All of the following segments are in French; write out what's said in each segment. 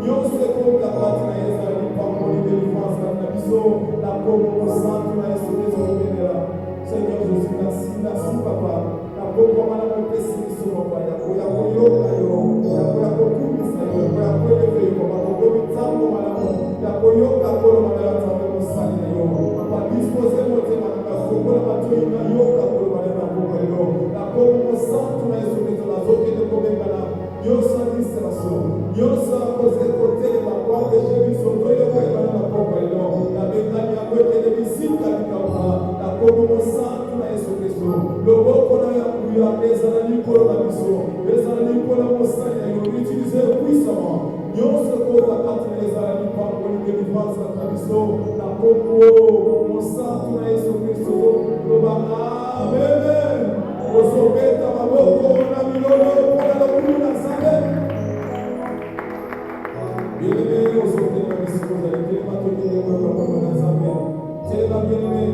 nyonso ekoka kati na ye ezali pamboli délivrance kati na biso na kombo mosantu na yesu kristo kobenela Seigneur Jésus merci papa na kombo wana mopesi biso papa ya koyoka yo ya kokumisa yo ya koeleve yo papa kokomi ntango malamu ya koyoka koloma na yo nzambe mosali na yo papa dispose motema na bafungola matoi na yoka koloma na yo na kombo lelo na kombo mosantu na yesu kristo nazokende kobengana nyonso ya distraction nyonso ya kotelema kuampeshe biso toyoka ebana na kombo lelo na bengani yango ekende bisika likauka na kombo mosantu na yesu kristo loboko na ya nguya ezala likolo na biso ezala likolo mosali na yo utilize puissamment nyonso ekota kati na ezala lipamboli délivrance kati na biso na kombo mosantu na yesu kristo loba amen ozobeta maboko na milolo mpona lokulu na nzambe bien-aimé ozotelema bisika ozali telema tokende koyoka kombo na nzambe telema bien-aimé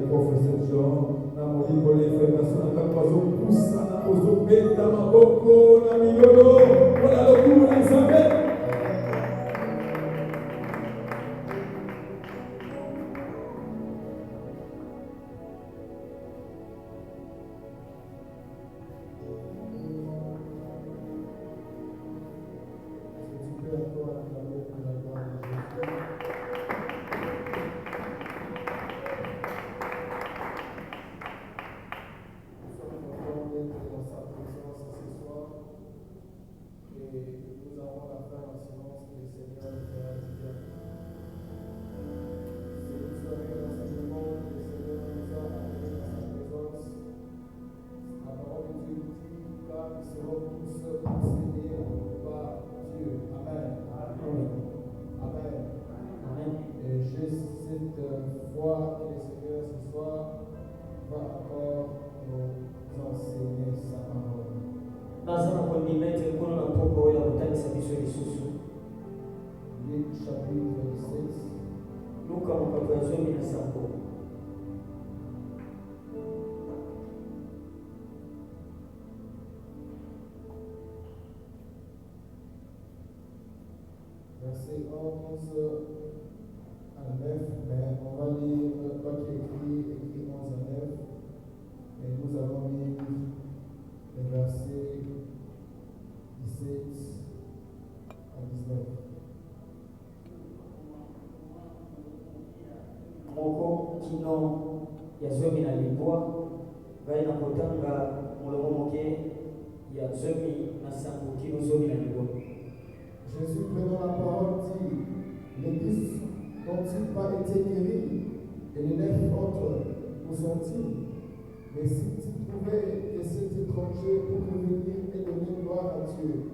professeur Jean, na molimbo l'effervescence na kapazo poussa na ozobeta maboko na milolo mpona lokulu na nzambe Verset 11 à 9, mais on va lire quoi qui est écrit 11 à 9, et nous allons lire les versets 17 à 19. Moko kino ya zomi na libwa gai na kotanga molomo moke ya zomi na sango kino zomi na libwa. Jésus prenant la parole dit, l'Église n'ont-ils pas été guéris et les 9 autres où sont-ils? Mais si tu trouvais que cet étranger pour revenir et donner gloire à Dieu,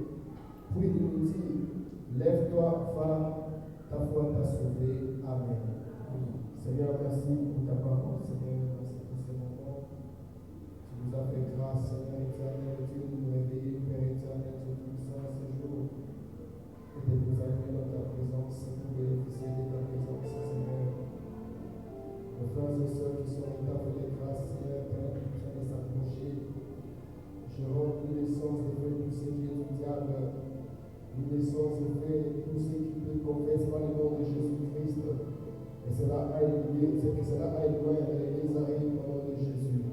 puis il nous dit, lève-toi, va, ta foi t'a sauvé. Amen. Seigneur, merci pour ta parole, Seigneur, merci pour ce moment. Tu nous as fait grâce, Seigneur éternel, Dieu, de nous réveiller, Père éternel, Dieu puissant, ce jour. Et de nous amener dans ta présence pour bénéficier de ta présence, Seigneur. Nos frères et sœurs qui sont en état de grâce, Seigneur, Père, qui traînent de s'approcher. Je rends une naissance de fait tout ce qui est du diable, une naissance de fait tout ce qui peut confesser par le nom de Jésus-Christ. Et cela aille loin et les arrive au nom de Jésus.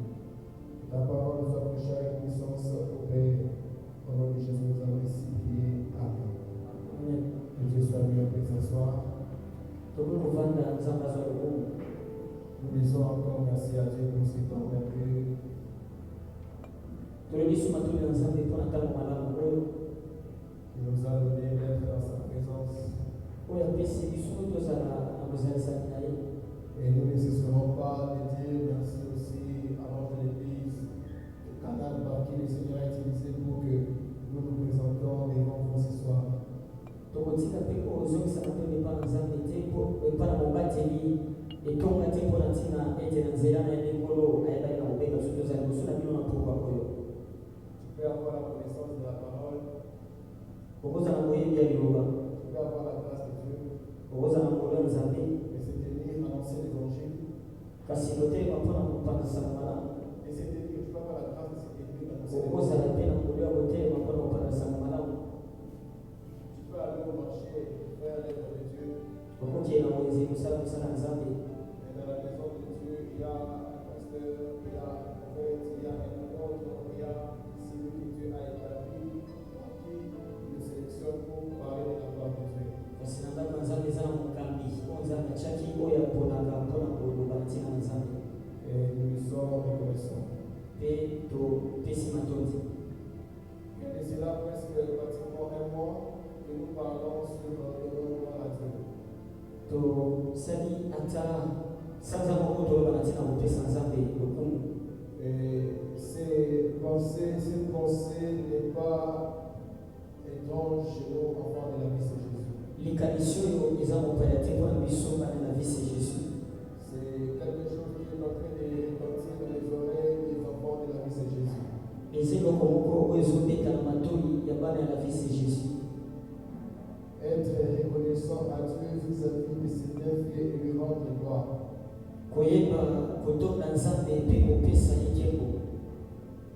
Ta parole nous approche avec puissance au Père. Au nom de Jésus, nous allons ici prier. Amen. Que Dieu soit mieux que ce soir. Nous disons encore merci à Dieu pour ce temps merveilleux. Il nous a donné d'être dans sa présence. Et nous ne cesserons pas de dire merci aussi à notre Église, le canal par qui le Seigneur a utilisé pour que nous nous présentons devant vous ce soir. tokotika mpe ozongisa mapembe mpa na nzambe te mpa na mobateli etonga te mpo na ntina ete na nzela na ye nkolo ayebaki na kobenga soki ozali liboso na bino na mpoka oyo Tu peux avoir la connaissance de la parole. okozala moyebi ya liloba Tu peux avoir la grâce de Dieu. okozala ngolo ya nzambe. okoki na mwezi kusala kusala nzambe. Et dans la maison de Dieu, il y a un pasteur, il y a un prophète, il y a un autre, il y a celui que Dieu a établi, qui le sélectionne pour parler de la gloire de Dieu. Kasi na ndako nzambe eza na mokambi oyo nzambe atiaki oyo aponaka mpona koloba ntina na nzambe. Et nous lui sommes reconnaissants. Mpe topesi matondi. Et d'ici là, presque pratiquement un mois, que nous parlons sur le gloire à Dieu. Tosali ata sanza moko toloba na ntina kopesa nzambe lokumu. Et cette pensée n'est pas étrange chez nous, enfants de la vie, c'est Jésus. Likanisi oyo eza mopaya te mpona biso bana na vie c'est Jésus. C'est quelque chose qui est en train de retentir dans les oreilles des enfants de la vie, c'est Jésus. Eza eloko moko oyo ezobeta na matoi ya bana ya la vie c'est Jésus. Être reconnaissant à Dieu vis-à-vis de ses bienfaits et lui rendre gloire. Koyeba kotonda nzambe mpe kopesa ekeko.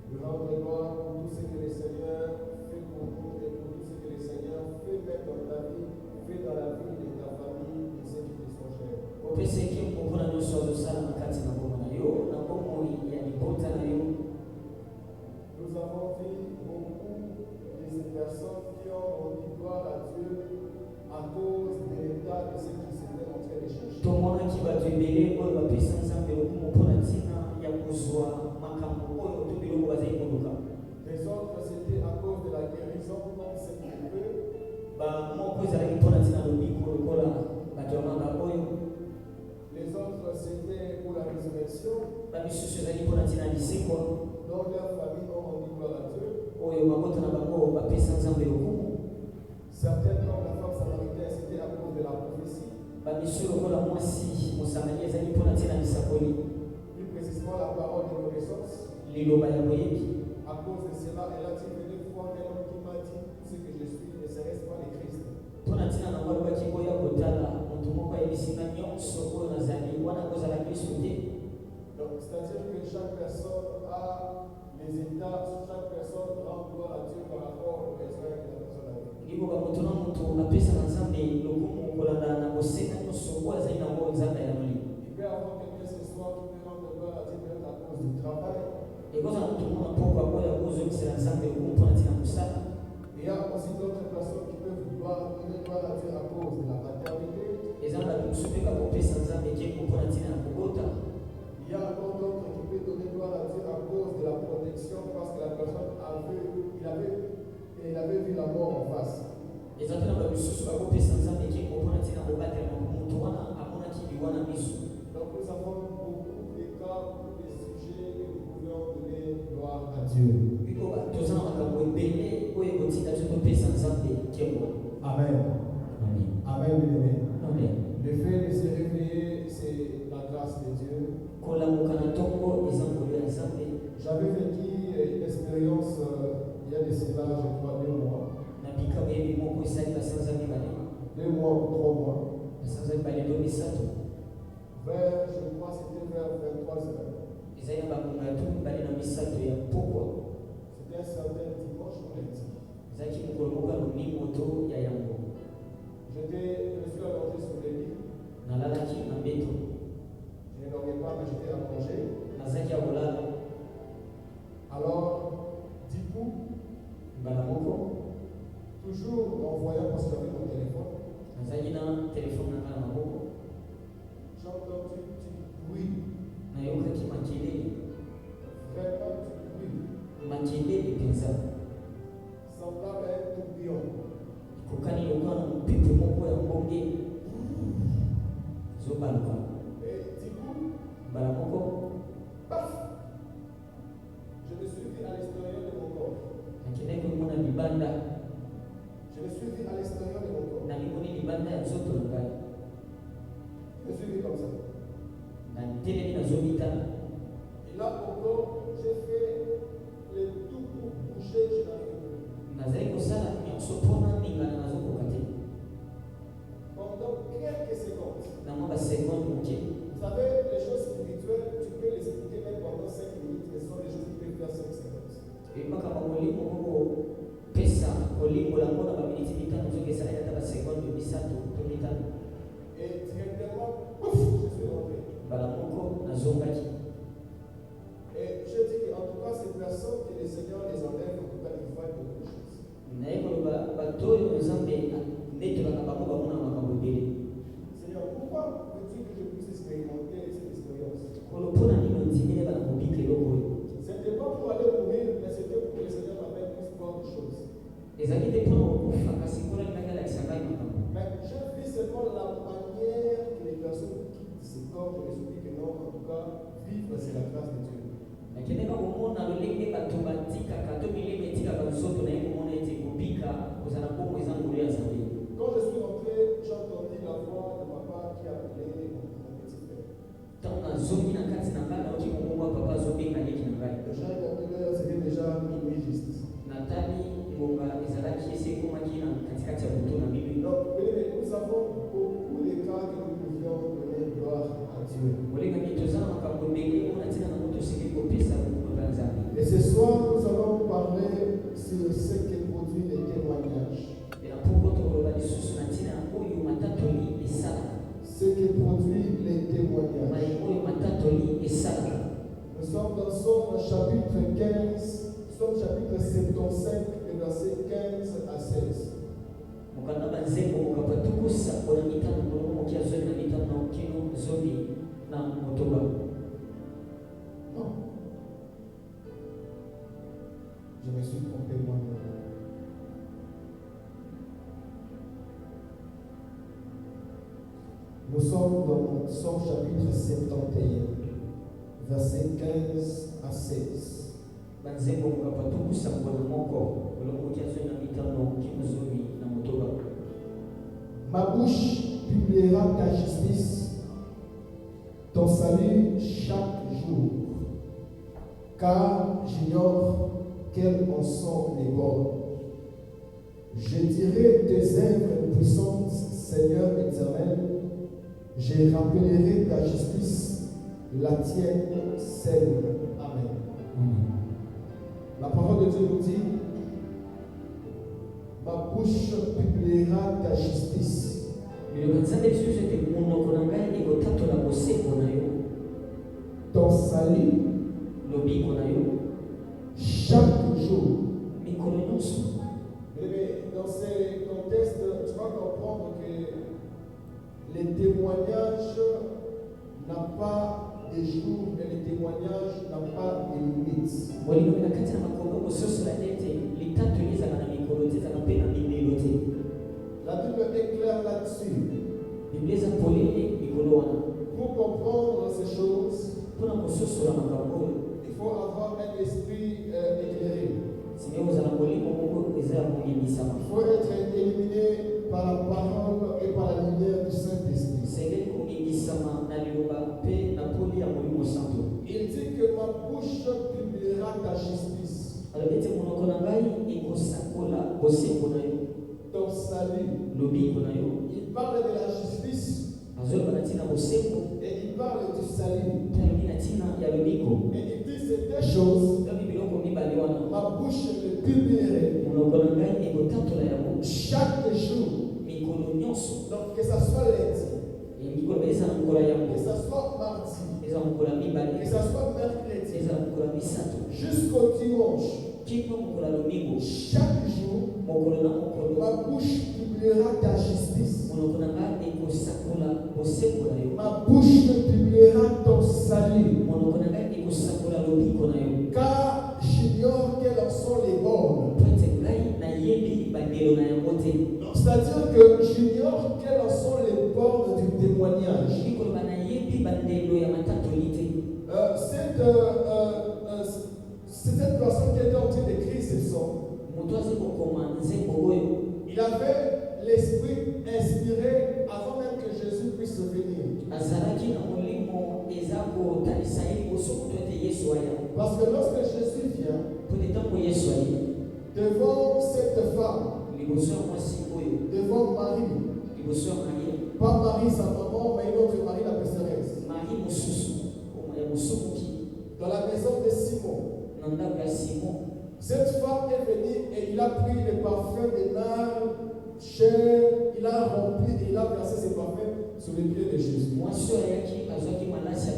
Lui rendre gloire pour tout ce que le Seigneur fait pour nous et pour tout ce que le Seigneur fait même dans ta vie, fait dans la vie de ta famille et ceux qui te sont chers. Kopesa ekeko mpona nyonso azosala na kati na bomoi na yo na bomoi ya libota na yo. Nous avons vu beaucoup de ces personnes qui ont rendu gloire à Dieu à cause de l'état de ce qu'ils étaient en train de chercher. Tomonaki bato ebele oyo bapesa nzambe lokumu mpona ntina ya kozwa makambo oyo to biloko bazali koluka. Les autres, c'était à cause de la guérison, comme c'est pour eux. Bamoko ezalaki mpona ntina lobiko lokola bato ya manga oyo. Les autres, c'était pour la résurrection. Bamisusu ezali mpona ntina lisekwa Donc leurs familles ont rendu gloire à Dieu. oyo mabota na bango bapesa nzambe lokumu. Certaines, comme la femme samaritaine, c'était à cause de la prophétie. Bamisu lokola mwasi mosamali ezali mpona ntina lisakoli Plus précisément, la parole de connaissance. liloba ya boyebi. À cause de cela, elle a dit venez voir un homme qui m'a dit tout ce que je suis, ne serait-ce pas le Christ. Mpona ntina na ngo alobaki boya kotala moto moko ayebisinga nyonso oyo nazali wana kozala kristo te. Donc, c'est-à-dire que chaque personne a les états, chaque personne rend gloire à Dieu par rapport aux besoins que la personne a. Liboba moto na moto apesaka nzambe lokumu kolanda na kosenga nyonso oyo azali nango nzambe ayanoli. Il peut y avoir quelqu'un ce soir qui peut rendre gloire à Dieu peut-être à cause du travail. Ekozala moto mona pokwa oyo akozongisela nzambe lokumu mpona ntina mosala. Il y a aussi d'autres personnes qui peuvent donner gloire à Dieu à cause de la maternité. eza bato mosusu mpe bakopesa nzambe ekeko mpona ntina ya kobota. Il y a encore d'autres qui peuvent donner gloire à Dieu à cause de la protection parce que la personne il avait vu la mort en face. eza mpe na bato mosusu bakopesa nzambe ekeko mpona ntina kobatela moto wana amonaki liwana miso. Donc nous avons beaucoup de cas, beaucoup de sujets que nous pouvons donner gloire à Dieu. bikoba toza na makambo ebele oyo ekotika biso topesa nzambe ekeko. Amen. Amen, bien-aimé. Amen. Le fait de se réveiller, c'est la grâce de Dieu. kolamuka na ntongo eza ngolu ya nzambe. J'avais vécu une expérience il y a de cela, je crois, 2 mois. na bika boyebi moko esali basanza mibale 2 mois ou 3 mois. basanza mibale to misato Vers, je crois, c'était vers 23 heures. ezali na bangonga ya to mibale na misato ya pokwa. C'était un certain dimanche ou lundi. ezalaki mokolo moko ya lomingo to ya yango. Je suis allongé sur le lit. nalalaki na mbeto Je ne dormais pas, mais j'étais allongé. nazalaki ya kolala. Alors, du coup, mbala moko toujours en voyant, parce que j'avais mon téléphone, nazalaki na telefone na ngai na maboko j'ai entendu du bruit, nayokaki makelele vraiment du bruit, makelele mpenza semblable à un tourbillon. ekokani lokola na mopepe moko ya mbonge ezobaluka. Et du coup, mbala moko paf, je me suis vu à l'extérieur de mon corps. nakendaki komona libanda Je me suis vu à l'extérieur de mon corps. namimoni libanda ya nzoto na ngai Je me suis vu comme ça. natelemi nazobitana. Et là encore, j'ai fait le tout pour bouger, je n'arrive plus. nazali kosala nyonso mpona ningana nazokoka te. Pendant quelques secondes. na mwa basekonde moke. Vous savez, les choses spirituelles, tu peux les expliquer même pendant 5 minutes, mais ce sont les choses qui peuvent faire 5 secondes. makambo molimo kokopesa kolimbola ngo na baminiti mitano ezokesala ata basekonde misato to mitano. immédiatement, ouf, je suis rentré. balamoko nazongaki. Et je dis qu'en tout cas, ces personnes que le Seigneur les enlève, en tout cas, ils voient beaucoup de choses. naye koloba bato oyo nzambe netolaka bango bamona makambo ebele. Seigneur, pourquoi veux-tu que je puisse expérimenter cette expérience? kolo mpona nini ondimile bana mobika eloko oyo Ce n'était pas pour aller mourir, mais c'était pour que le Seigneur m'amène plus voir de choses. ezalaki te mpona kokufa kasi mpona lingi alakisa ngai makambo. Mais je vis seulement la manière que les personnes quittent ce corps. Je me suis dit que non, en tout cas, vivre, c'est la grâce de Dieu. nakendeka komona lolenge bato batikaka to milimo etikaka nzoto naye komona ete kobika kozala bongo eza ngolu ya nzambe. Quand je suis rentré, j'ai entendu la voix de papa qui appelait mon petit frère. ntango nazongi na kati na ngai nauti komongwa papa azobenga leki na ngai. J'ai regardé l'heure, c'était déjà minuit juste. natali ngonga ezalaki esi ekomaki na katikati ya butu na bibi. Donc, bien-aimés, nous avons beaucoup de cas que nous pouvions donner gloire à Dieu. olengaki toza na makambo ndenge mpona ntina nango tosengeli kopesa kokoka nzambe. Et ce soir, nous allons parler sur ce que produit les témoignages. ela mpo tokoloba lisusu na ntina oyo matatoli esalaka. Ce que produit les témoignages. mai oyo matatoli esalaka. Nous sommes dans Somme chapitre 15, Somme chapitre 75, et versets 15 à 16. mokanda banzembo mokapa tukusa mpona mitano molongo moki ya zomi na mitano kino zomi na motoba. Non. Je me suis trompé moi-même. Nous sommes dans Somme chapitre 71, versets 15 à 16. banzembo mokapa tukusa mpona moko molongo moki ya zomi na mitano kino zomi na motoba. Ma bouche publiera ta justice, ton salut chaque jour, car j'ignore quels en sont les bords. Je dirai tes œuvres puissantes, Seigneur éternel, je rappellerai ta justice, la tienne seule. Amen. La parole de Dieu nous dit, ma bouche publiera ta justice. liloba nzambe lisusu ete monoko na ngai ekotatola bosembo na yo, Ton salut lobiko na yo chaque jour. mikolo nyonso. Mais dans ces contextes, tu vas comprendre que les témoignages n'ont pas de jours et les témoignages n'ont pas de limites. bolingo na kati na makombo kososola ete litatoli ezala na mikolo te ezala mpe na mindelo te. La Bible est claire là-dessus. biblia eza polele mikolo wana. Pour comprendre ces choses, mpona kososola makambo oyo il faut avoir un esprit éclairé. sime kozala molimo moko eza ya kongimisama. Il faut être éliminé par la parole et par la lumière du Saint-Esprit. sengeli kongimisama na liloba mpe na poli ya molimo santo. Il dit que ma bouche publiera ta justice, alobi ete monoko na ngai ekosakola bosembo na yo, ton salut. lobiko na yo. Il parle de la justice azoloba na ntina bosembo et il parle du salut. mpe alobi na ntina ya lobiko. Et il dit ces deux choses, lobi biloko mibale wana ma bouche le publierait monoko na ngai ekotatola yango chaque jour. mikolo nyonso. Donc que ça soit lundi, elingi koloba eza na mokolo ya yango, que ça soit mardi, eza na mokolo ya que mibale, ça soit mercredi, eza na mokolo ya misato jusqu'au dimanche, kino mokolo ya lomingo. chaque jour, mokolo na mokolo ma bouche publiera ta justice. monoko na ngai ekosakola bosembo na yo, Ma bouche publiera ton salut. monoko na ngai ekosakola lobiko na yo. Car j'ignore quels en sont les bornes. po ete ngai nayebi bandelo na yango te. C'est-à-dire que j'ignore quels en sont les bornes du témoignage. elingi koloba nayebi bandelo ya matatoli te. C'est cette personne qui était en train d'écrire ce psaume. moto aza kokoma nzembo oyo Il avait l'esprit inspiré avant même que Jésus puisse venir. azalaki na molimo eza kotalisa ye liboso moto ete yesu aya. Parce que lorsque Jésus vient po ete ntango yesu aye devant cette femme, liboso ya mwasi oyo, devant Marie, liboso ya maria, pas Marie sa maman, mais une autre Marie la pécheresse, mari mosusu ya mosomoki dans la maison de Simon, na ndako ya simon. cette femme est venue et il a pris le parfum de nard cher, il a rempli et il a versé ses parfums sur les pieds de Jésus. mwasi ayaki azwaki malasi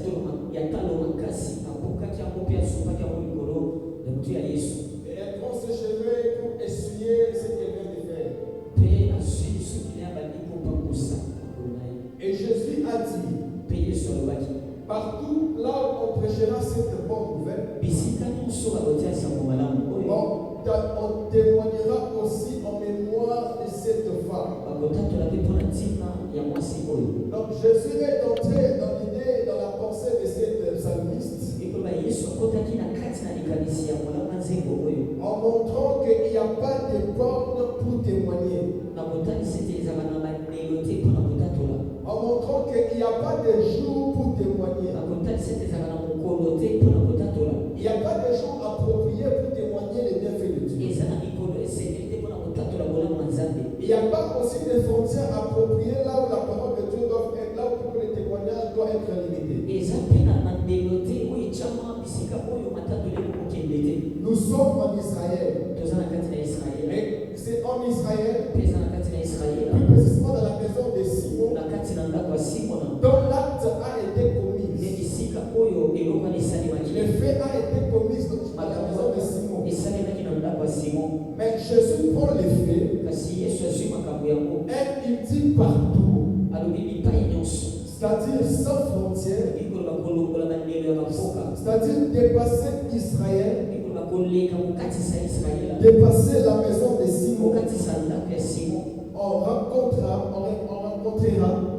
ya talo makasi abukaki yango mpe asopaki yango likolo ya motu ya Yesu. Et elle prend ses cheveux pour essuyer ce qu'elle vient de faire. Mpe azwi suki na bandi kopakosa makolo na ye. Et Jésus a dit, Mpe Yesu alobaki partout là où on prêchera cette bonne nouvelle, bisika nyonso bakotia sango malamu oyo on témoignera aussi en mémoire de cette femme. bakotatola mpe mpona ntina ya mwasi oyo. Donc Jésus est entré dans l'idée, dans la pensée de cette psalmiste, ekoloba Yesu akotaki na kati na likanisi ya molama nzembo oyo en montrant qu'il n'y a pas de borne pour témoigner, na kotalisa ete ezala na bandelo te mpona kotatola, en montrant qu'il n'y a pas de jour pour témoigner. na kotalisa ete ezala na mokolo te mpona kotatola, Il n'y a pas de jour approprié pour témoigner les bienfaits de Dieu. eza na mikolo esengeli te mpona kotatola bolamu ya Nzambe. Il n'y a pas aussi de frontières appropriées là où la parole de Dieu doit être, là où le témoignage doit être limité. eza mpe na bandelo te oyo etiama bisika oyo matatoli ekokende te. Nous sommes en Israël. Toza na kati na Israele, Et c'est en Israël, mpe eza na kati na Israele, plus précisément dans la maison de Simon, na kati na ndako ya Simona, dont l'acte a été commis. nde bisika oyo eloko wana esalemaki. Le fait a été commis dans la maison de Simon. esalemaki na ndako ya Simon. Mais Jésus prend les faits Kasi Yesu azwi makambo yango et il dit partout, alobi bipai nyonso, c'est-à-dire sans frontières, ekoloba kolongola bandelo ya bamboka, c'est-à-dire dépasser Israël, ekoloba koleka kokatisa Israela, dépasser la maison de Simon. kokatisa ndako ya Simon, On rencontrera.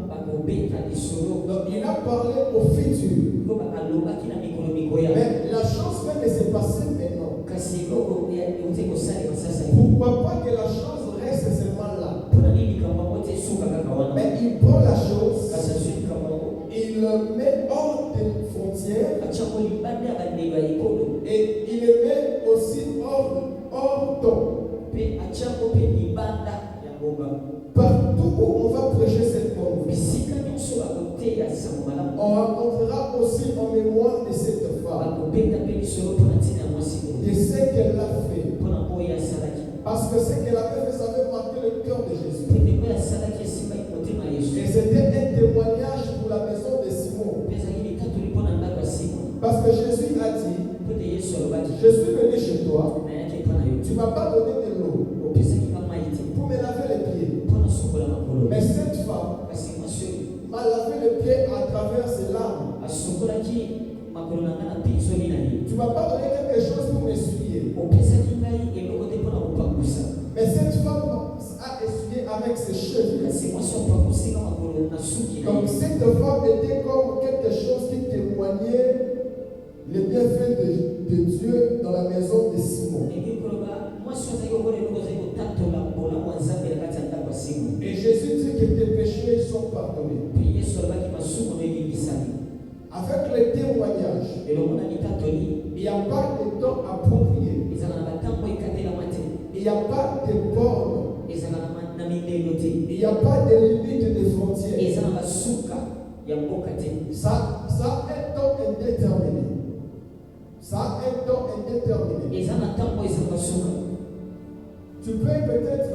bakobeta lisolo. Donc il a parlé au futur. Koba alobaki na mikolo mikoya, Mais la chose même ne s'est passée maintenant. kasi eloko euti kosalema sasa hivi. Pourquoi pas que la chose reste seulement là? Mpona nini likambo yango te esuka kaka wana, Mais il prend la chose, kasi azwi likambo yango il le met hors des frontières atiango libanda ya bandelo ya ekolo, et il le met aussi hors temps. mpe atiango mpe libanda ya ngomba. Partout où on va prêcher cette bonne nouvelle, Bisika nyonso bakoteya sango malamu, on rencontrera aussi en mémoire de cette femme, bakobeta mpe lisolo mpona ntina ya mwasi oyo, de ce qu'elle a fait. mpona oyo asalaki. Parce que ce qu'elle avait fait, ça avait marqué le cœur de Jésus. Mpe ndeko oyo asalaki esimbaki motema ya Yesu, Et c'était un témoignage pour la maison de Simon. mpe ezalaki litatoli mpona ndako ya Simon. Parce que Jésus a dit, Mpe te Yesu alobaki, je suis venu chez toi, nayaki epa na yo, tu ne m'as pas donné de l'eau opesaki nga mai te pour me laver les pieds. mpona sokola makolo, Mais cette femme kasi mwasi oyo m'a lavé les pieds à travers ses larmes. asokolaki makolo na nga na pinzoli na ye, Tu ne m'as pas donné quelque chose pour m'essuyer. opesaki ngai eloko te mpona kopakusa, Mais cette femme a essuyé avec ses cheveux. kasi mwasi apakusinga makolo na suki na Donc ye. cette femme était comme quelque chose qui témoignait les bienfaits de Dieu dans la maison de Simon. Elingi koloba mwasi azali kokola eloko azali kotatola bolamu ya Nzambe na kati ya ndako ya Simon. Et Jésus dit que tes péchés sont pardonnés. Mpe Yesu alobaki masumu no ebibisani. Avec le témoignage, elongo na litatoli il n'y a pas de temps approprié. ezala na batango ekatelama te, Il n'y a pas de borne. ezala na mindelo te, Il n'y a pas de limite de frontières. eza na basuka ya mboka te. Ça a un temps indéterminé. Ça a un temps indéterminé. eza na ntango eza basuka. Tu peux peut-être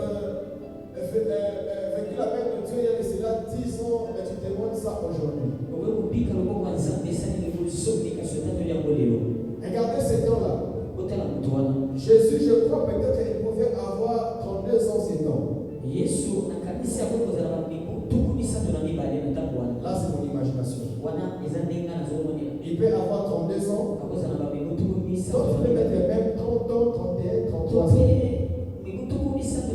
vécu la main de Dieu il y a de cela 10 ans, mais tu témoignes ça aujourd'hui. okoki kobika loboko ya Nzambe esaleli liboso obika so etatoli yango lelo. Regardez cet homme-là. Otala moto wana Jésus, je crois peut-être qu'il pouvait avoir 32 ans, 7 ans. Yesu nakanisi yango kozala bamibu tuku misato na mibale na ntango wana. Là, c'est mon imagination. Wana eza ndenge nga nazomonela, Il peut avoir 32 ans. akozala bamibu tuku misato D'autres na peuvent mibale. mettre même 30 ans, 31, 33 Tope ans. mibu tuku misato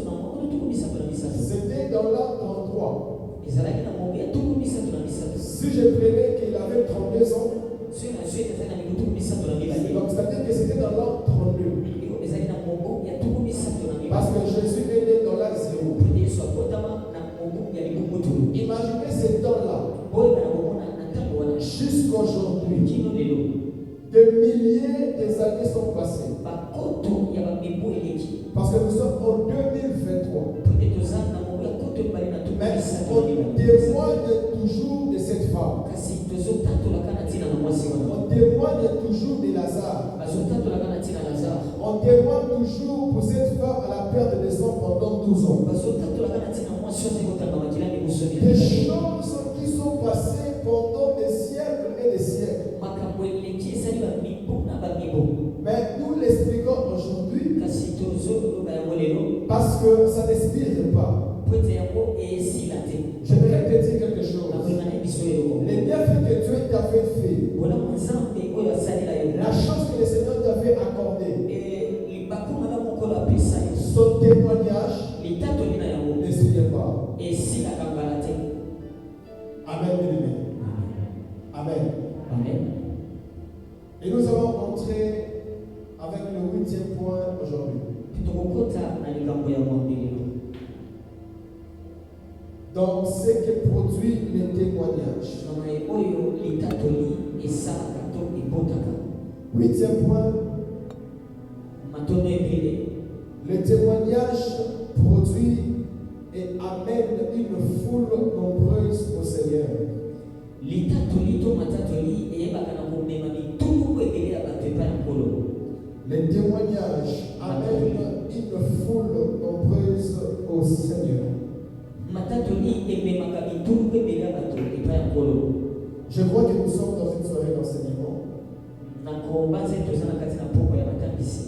na moko tuku misato na misato. C'était dans l'an 33. ezalaki na mobu ya tuku misato na misato. Si je prenais qu'il avait 32 ans, soki nazwi ete ezali na mibu tuku misato na mibale, donc c'est-à-dire que c'était dans l'an 32. ezali na mobu ya tuku misato na Parce mibale. que Jésus est né dans l'an 0. Mpete Yesu akotama na mobu ya libungutulu. Imaginez ce temps-là, Boyeba na komona na ntango wana jusqu'aujourd'hui. kino lelo Des milliers d'années sont passées. bakoto ya bamibu eleki. Parce que nous sommes en 2023. Mpete toza na mobu ya koto mibale na tuku Mais misato on na mibale. témoigne toujours de cette femme. Kasi tozotatolaka na ntina na mwasi wana. On témoigne toujours de Lazare. Bazotatolaka na ntina Lazare. On témoigne toujours pour cette femme à la perte de sang pendant 12 ans. Bazotatolaka na ntina mwasi oyo azali kotanga makila libosoni na Des mibale. choses qui qui sont passées pendant des siècles et des siècles. makambo eleki ezali bamibu na bamibu Mais nous l'expliquons aujourd'hui kasi tozoloba yango lelo parce que ça n'inspire pas. po ete yango esila te. J'aimerais te dire quelque chose. nakoyeba na biso eloko Les bienfaits que Dieu t'avait fait, bolamu nzambe oyo asalela yo la chance que le Seigneur t'avait accordée, libakuma na mokolo apesa yo son témoignage litatoli na yango ne suffit pas. esilaka mbala te. Amen, bien-aimé. Amen. Amen. Et nous allons entrer avec le 8e point aujourd'hui. tokokota na likambo ya mwambi lelo Donc, ce que produit les témoignages. na mai oyo litatoli esalaka to ebotaka 8e point, matono ebele. le témoignage produit et amène une foule nombreuse au Seigneur. litatoli to matatoli eyebaka na komema mituluku ebele ya bato epai ya nkolo. Les témoignages amènent une foule nombreuse au Seigneur. matatoli ememaka mituluku ebele ya bato epai ya nkolo. Je crois que nous sommes dans une soirée d'enseignement. nakobanza toza na kati na poko ya matambisi.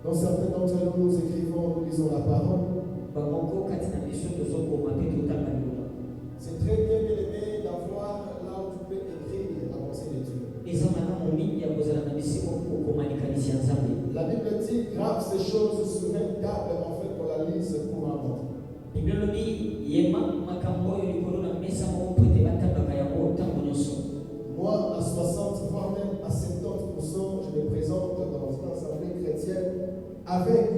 Dans certains d'entre nous, nous écrivons, nous lisons la parole. bamoko kati na biso tozokoma mpe totanga liloba. C'est très bien aimé d'avoir là où tu peux écrire la pensée de Dieu. eza malamu mingi ya kozala na bisiko kokoma likanisi ya nzambe. La Bible dit grave ces choses sur une table en fait qu'on la lise couramment. biblia elobi yema makambo oyo likolo na mesa moko mpo ete batambaka yango ntango nyonso. Moi, à 60, voire même à 70%, je me présente dans une assemblée chrétienne avec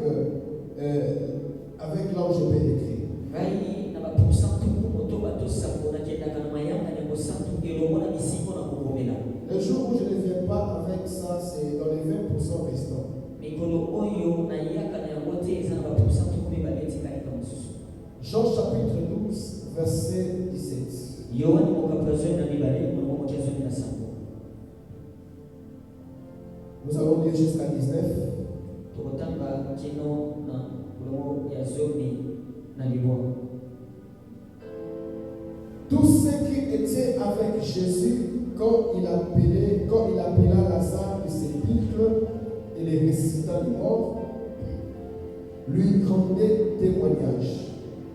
là où je peux écrire. ngai na baposantu kumo to batosango nakendaka na mayanga ya mosantu elongo na bisiko na kokomela. Le jour où je ne viens pas avec ça, c'est dans les 20% restants. mikolo oyo nayaka na yango te eza na baposantu kumi babetikaka mosusu. Jean chapitre 12, verset 17. yohani mokapi ya 12 molongo moki ya 15. Nous allons lire jusqu'à 19. tokotanga kino na molongo ya 10 na libwa. Tous ceux qui étaient avec Jésus quand il appela Lazare du sépulcre et les ressuscita du mort, lui rendaient témoignage.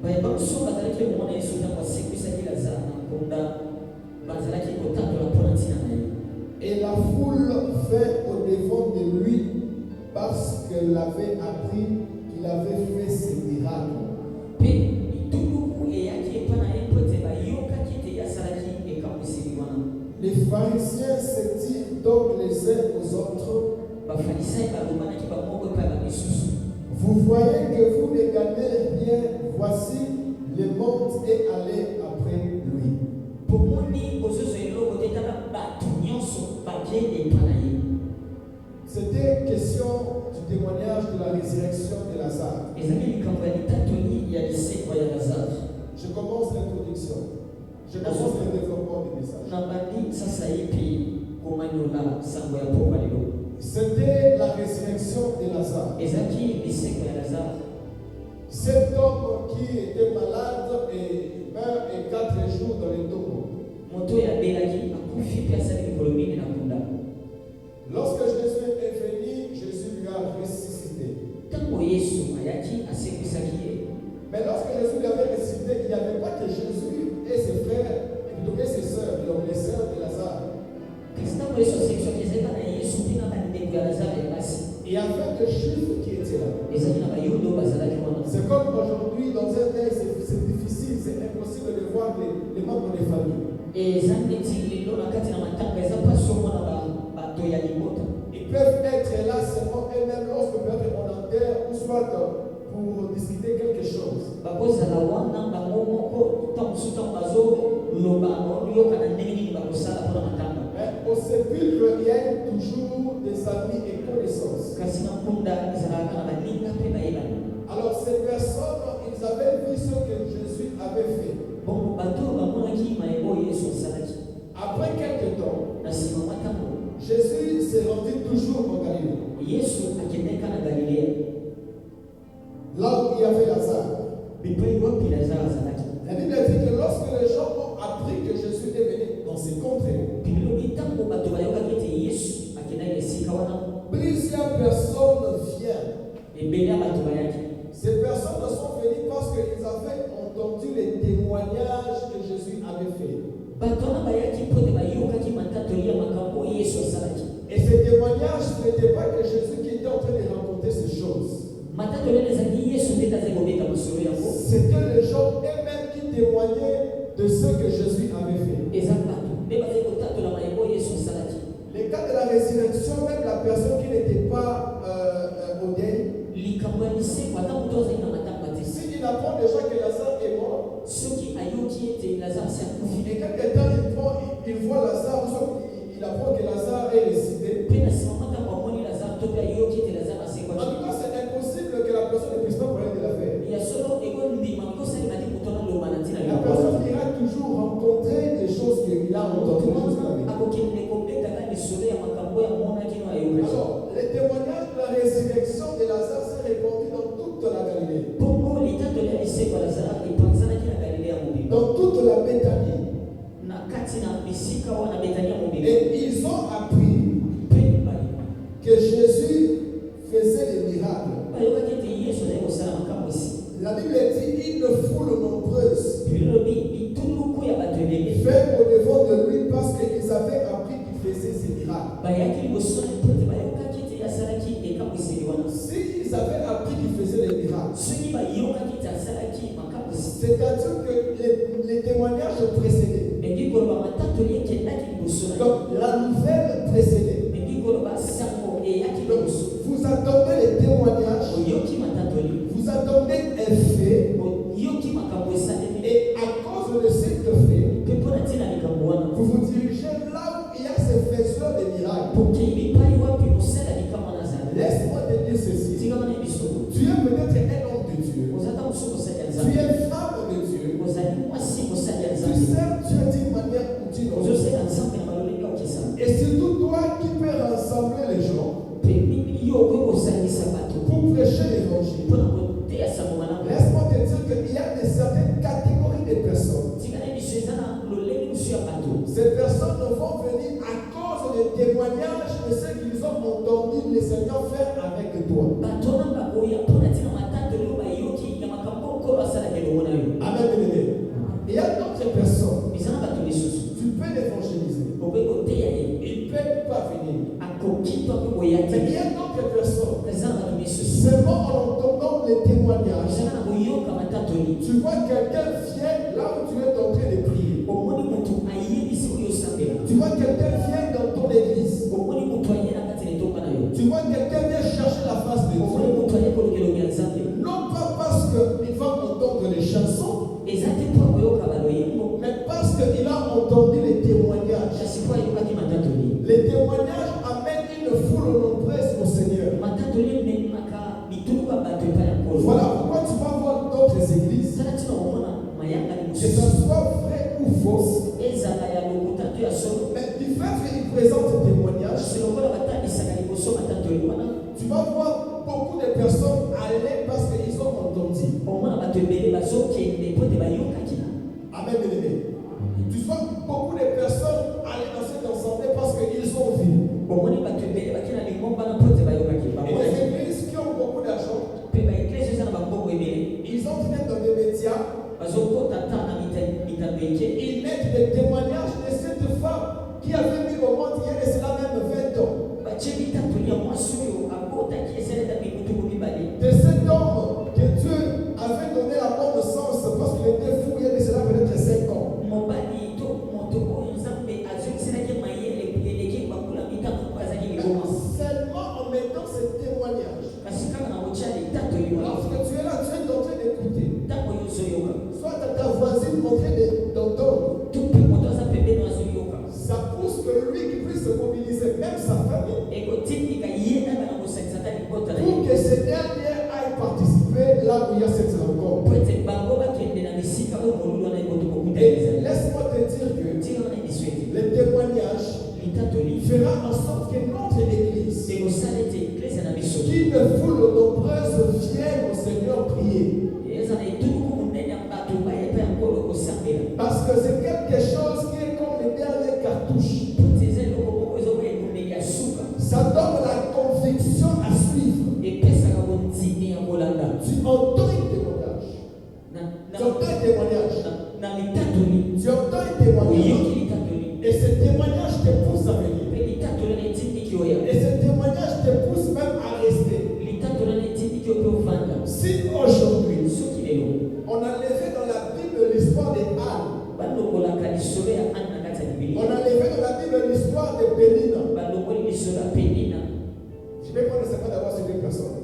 bayebanso bazalaki komona yesu ntango asekwisaki lazare na nkonda bazalaki kotatola mpona ntina na ye. Et la foule vint au-devant de lui parce qu'elle avait appris qu'il avait fait ces miracles. mpe mituluku eyaki epai na ye mpo ete bayokaki ete ye asalaki ekamwiseli wana. Les pharisiens se dirent donc les uns aux autres, bafarisayi balobanaki bamoko epai ya bamisusu. vous voyez que vous ne gagnez rien, voici le monde est allé après lui. pomoni ozozo eloko te tala bato nyonso bakende epai na ye. C'était question du témoignage de la résurrection de Lazare. ezali likambo ya litatoli ya lisekwa ya lazare. Je commence l'introduction. Je commence le développement du message. na bandi sasa ye mpe komanyola sango ya pokwa lelo. C'était la résurrection de Lazare. ezalaki lisekwa ya lazare. Cet homme qui était malade et meurt et 4 jours dans les tombeaux. moto oyo abelaki akufi mpe asali mikolo mingi na kunda. Lorsque Jésus est venu, Jésus lui a ressuscité. ntango yesu ayaki asekwisaki ye. Mais lorsque Jésus lui avait ressuscité, il n'y avait pas que Jésus et ses frères, et plutôt que ses sœurs, donc les sœurs de Lazare. kasi ntango yesu asekwisaki ezalaka na yesu mpe na bandeko ya lazare ya basi. Il y avait des juifs qui étaient là. ezali na bayuda oyo bazalaki wana. C'est comme aujourd'hui, dans un deuil, c'est difficile, c'est impossible de voir les membres des familles. eza neti lelo na kati na matanga eza mpasi omona bato ya libota. Ils peuvent être là seulement eux-mêmes lorsque peut-être on enterre ou soit pour discuter quelque chose. bakozala wana bango moko ntango mosusu ntango bazoloba oyokana ndenge nini bakosala mpona matanga. Mais au sépulcre, il y a toujours des amis et connaissances. kasi na nkunda ezalaka na baninga mpe bayebani. Alors ces personnes, ils avaient vu ce que Jésus avait fait. bongo bato bamonaki mayebo oyo yesu asalaki. Après quelque temps, na nsima mwa ntango Jésus s'est rendu toujours en Galilée. yesu akendeka na galilea Là où il y avait Lazare. bipai wapi lazare azalaki. La Bible dit que lorsque les gens ont Et ces témoignages, ce n'était pas que Jésus qui était en train de raconter ces choses. C'était les gens eux-mêmes qui témoignaient de ce que Jésus avait fait. Les cas de la résurrection, même la personne qui n'était pas au deuil, s'il apprend déjà que Lazare est mort, et quelque temps il voit Lazare, il apprend que Lazare est ressuscité. En tout cas, c'est impossible que la personne ne puisse pas parler de l'affaire. La personne ira toujours rencontrer des choses qu'il a entendues. Alors, les témoignages de la résurrection de Lazare s'est répandu dans toute la Galilée. Dans toute la Béthanie. Et ils ont appris que Jésus faisait des miracles. La Bible dit une foule nombreuse fait au-devant de lui parce qu'ils avaient appris qu'il faisait ces miracles. S'ils avaient appris qu'il faisait des miracles, c'est-à-dire que les témoignages précédaient. Donc la nouvelle précédée. Donc, vous attendez les témoignages, vous attendez un fait, et à cause de ce fait, vous vous dirigez là où il y a ces faiseurs de miracles. Laisse-moi te dire ceci. Tu es peut-être un homme de Dieu. Tu es femme de Dieu. Tu sers Dieu d'une manière ou d'une autre. Et surtout toi qui peux rassembler les gens pour prêcher l'évangile. Laisse-moi te dire qu'il y a certaines catégories de personnes. Ces personnes vont venir à cause des témoignages de ce qu'ils ont entendu le Seigneur faire avec toi. Amen. Il y a d'autres personnes. Tu peux l'évangéliser. Ils ne peuvent pas venir. Mais il y a d'autres personnes. Seulement en entendant les témoignages, tu vois quelqu'un vient là où tu es en train de prier. Tu vois quelqu'un vient dans ton église. Tu vois quelqu'un vient chercher la face de Dieu. Non pas parce qu'il va entendre les chansons, mais parce qu'il a entendu les témoignages. Les témoignages amènent une foule nombreuse au Seigneur. Voilà pourquoi tu vas voir d'autres églises, que ce soit vrai ou fausse, mais du fait qu'ils présentent des témoignages, tu vas voir beaucoup de personnes aller parce qu'ils ont entendu. Amen. Tu vois beaucoup de personnes aller dans cette assemblée parce qu'ils ont vu. Et les églises qui ont beaucoup d'argent, ils ont fait dans des médias, ils mettent des témoignages de cette femme qui avait mis au monde il y a de cela même 20 ans. De cet homme que Dieu avait donné la bonne sens parce qu'il était fou il y a de cela peut-être 5 ans. Seulement en mettant ces témoignages, lorsque tu es là, tu es en train d'écouter. Soit ta voisine en train d'entendre. Ça pousse que lui qui puisse se mobiliser, même sa famille, pour que ce dernier aille participer là où il y a cette rencontre. Et laisse-moi te dire que les témoignages fera en sorte que notre église, qui de foule nombreuse viennent au Seigneur prier. Tu entends un témoignage. oyoki litatoli Et ce témoignage te pousse à venir. mpe litatoli na etindiki oya Et ce témoignage te pousse même à rester. litatoli na etindiki yo mpe ovanda Si aujourd'hui, soki lelo on a levé dans la Bible l'histoire de Anne, balongolaka lisolo ya ane na kati ya on bibilia a levé dans la Bible l'histoire de Pénina. balongoli lisolo ya penina Je vais prendre ce pas d'abord sur deux personnes.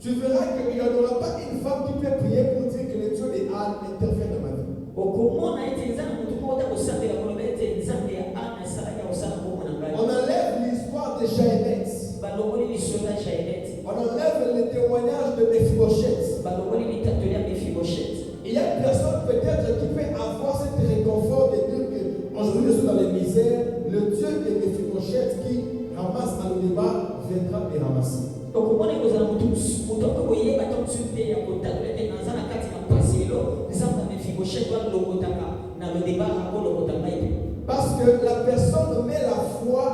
Tu verras qu'il n'y en aura pas une femme qui peut prier pour dire que le Dieu de Anne intervient dans ma vie. okomona ete eza na motu moko ota kosambela koloba ete nzambe ya ane asalaki akosala komo na ngai On enlève l'histoire de Jaënette. balongoli lisolo ya jaelete On enlève le témoignage de Mephibosheth. balongoli litatoli ya mefiboshete Il y a une personne peut-être qui peut avoir cet réconfort de dire que aujourd'hui je suis dans les misères, le Dieu de Mephibosheth qui ramasse dans le débat viendra me ramasser. okomona ekozala motu ape koyeba to mosu te ya kotatola ete naza na kati na mpasi lelo nzambe ya mefiboshete alokotaka na lodeba akolokota ngai te Parce que la personne met la foi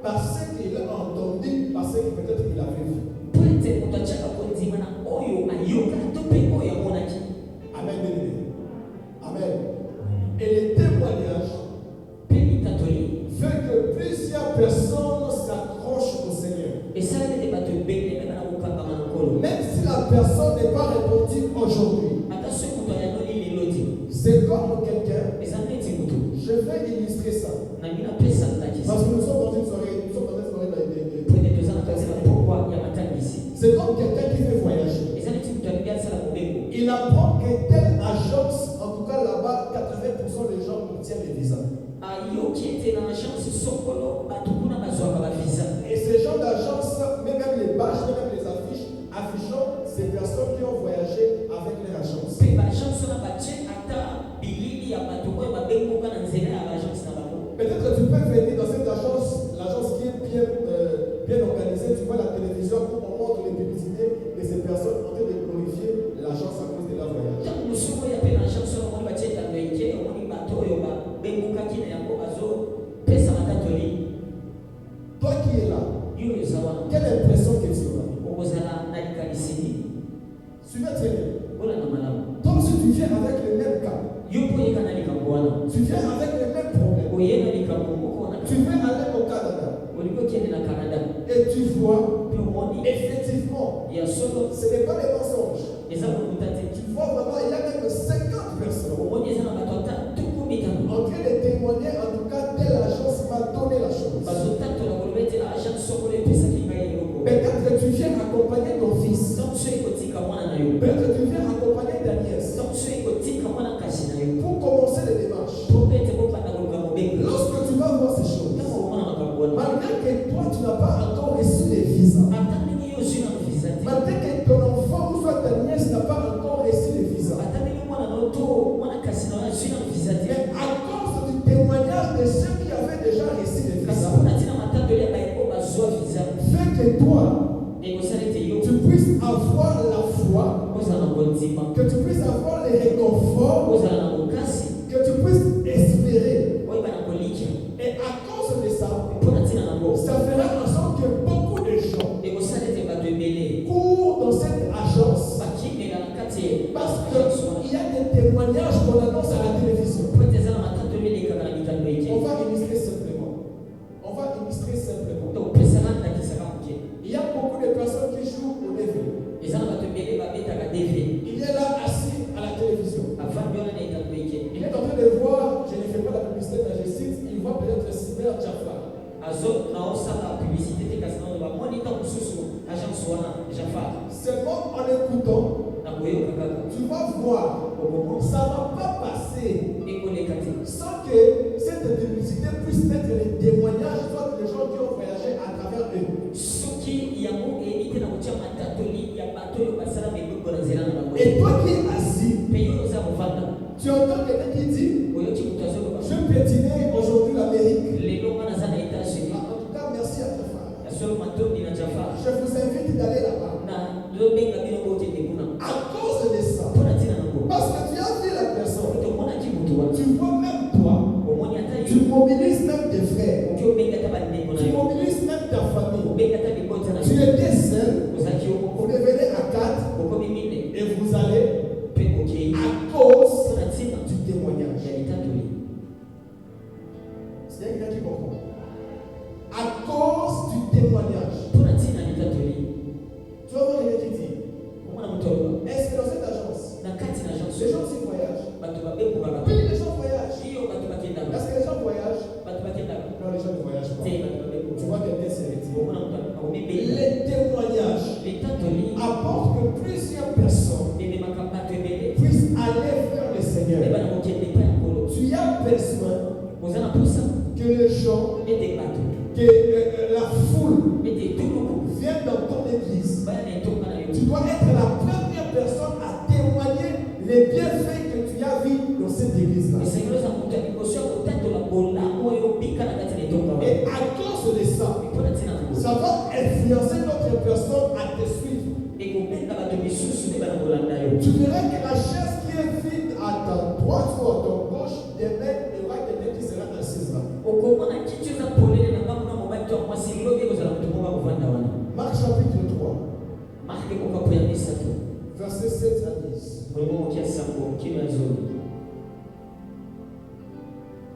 par ce qu'il a entendu, par ce que peut-être il a vécu. po ete moto atiaka kondima na oyo ayokaka to mpe oyo amonaki Amen, bien-aimé. Amen. Et le témoignage mpe litatoli fait que plusieurs personnes s'accrochent au Seigneur. esalaki ete bato ebele bana na kokangama na nkolo Même si la personne n'est pas répondue aujourd'hui, ata soki moto ayanoli lelo te c'est comme quelqu'un. eza neti motu Je vais illustrer ça. na ngai napesa ndakisa Parce que nous sommes dans une soirée po ete toza na kati ya pokwa ya matangisi c'est comme quelqu'un qui veut voyager. eza neti moto alingi asala mobembo Il apprend que telle agence, en tout cas là-bas, 80% des gens obtiennent les visas. ayoki ete na agence sokolo bato kuna bazwaka bavisa Et ces gens d'agence, mais même les badges, mais même les affiches, affichant ces personnes qui ont voyagé avec leur agence. mpe baagence wana batie ata bilili ya bato oyo babengoka na nzela ya baagence na bango Peut-être que tu peux venir dans cette agence, l'agence qui est bien organisée, tu vois la télévision où on montre les publicités de ces personnes en train de glorifier l'agence à cause de leur voyage. ntango mosuku oyo ape na agence wana omoni batie etando eke omoni bato oyo babengokaki na yango bazopesa matatoli Toi qui es là, yo oyo eza wana quelle impression que tu as? okozala na likanisi nini Suivez très bien. ola na malamu Donc si tu viens avec le même cas, yo mpo oyeka na likambo wana tu viens avec le même problème, oye na likambo moko wana tu veux aller au Canada olingi okende na canada et tu vois, mpe omoni effectivement, ya solo ce n'est pas des mensonges. eza kokuta te Tu vois vraiment, il y a même 50 personnes omoni eza na bato ata tuku mitano en train de témoigner, en tout cas, telle agence m'a donné la chose. bazotatola koloba ete agence sokolo epesaki ngai eloko Peut-être que tu viens accompagner ton fils. donc so ekotika mwana na yo Peut-être que tu viens accompagner ta nièce donc so ekotika mwana kasi na yo pour commencer les démarches. po mpe ete bokanda koluka mobengo Lorsque tu vas voir ces choses, ntango okomona makambo wana malgré que toi tu n'as pas encore reçu les visas, ata ndenge yo ozwi na visa te malgré que ton enfant ou soit ta nièce n'a pas encore reçu les visas, ata ndenge mwana na yo to mwana kasi na yo azwi na visa te mais à cause du témoignage de ceux qui avaient déjà reçu les kasi visas, mpona ntina matatoli ya baeko bazwa visa fait que toi, ekosala ete yo tu puisses avoir la foi, kozala na kondima que tu puisses avoir le réconfort, kozala na mokasi que tu puisses espérer. oyeba na kolikia Et à cause de ça, mpona ntina nango ça fera en sorte que beaucoup de gens ekosala ete bato ebele courent dans cette agence bakimela na kati parce qu'il y a des témoignages qu'on annonce à la télévision. po ete eza na matatoli elekaka na mikando eke On va illustrer simplement. On va illustrer simplement. topesaka ndakisaka moke Il y a beaucoup de personnes qui jouent au DV. eza na bato ebele babetaka dv Il est là assis à la télévision. avandi wana na etando eke Il est en train de voir, je ne fais pas la publicité, mais je cite, il voit peut-être Cyber Jaffa. azo naosala publicité te kasi nano bamoni ntango mosusu agence wana jafar Seulement en écoutant, na koyoka kaka tu vas voir, okomona ça ne va pas passer ekoleka te sans que cette publicité puisse mettre les témoignages, soit des gens qui ont voyagé à travers eux. soki yango eyebi te na kotia matatoli ya bato oyo basala meboko na nzela na bango Et toi qui es assis, mpe yo oza kovanda tu entends quelqu'un qui dit, oyoki moto azoloba je pétinais aujourd'hui l'Amérique. lelo nga naza na états-unis En tout cas, merci à ta femme. ya solo matondi na jafar Je vous invite d'aller là-bas. na lobenga bino bokende kuna À cause de ça, mpona ntina nango parce que tu as vu la personne, tomonaki motu wana tu vois même toi, omoni ata tu yo mobilises même tes frères, oki obenga ata bandeko na tu yo mobilises même ta famille. obenga ata bibota na Tu yo étais seul, ozalaki yo moko vous devenez à 4 okomi mine et vous allez mpe okei à cause mpona ntina du témoignage. Seigneur. Tu as besoin que les gens, que la foule vienne dans ton église. Tu dois être la première personne à témoigner les bienfaits que tu as vus dans cette église-là. Et à cause de ça, ça va influencer d'autres personnes à te suivre. Tu verras que la chaise qui est vide à ta droite ou à ta gauche, demain, il y aura quelqu'un qui sera assis là. Marc chapitre 3, verset 7 à 10.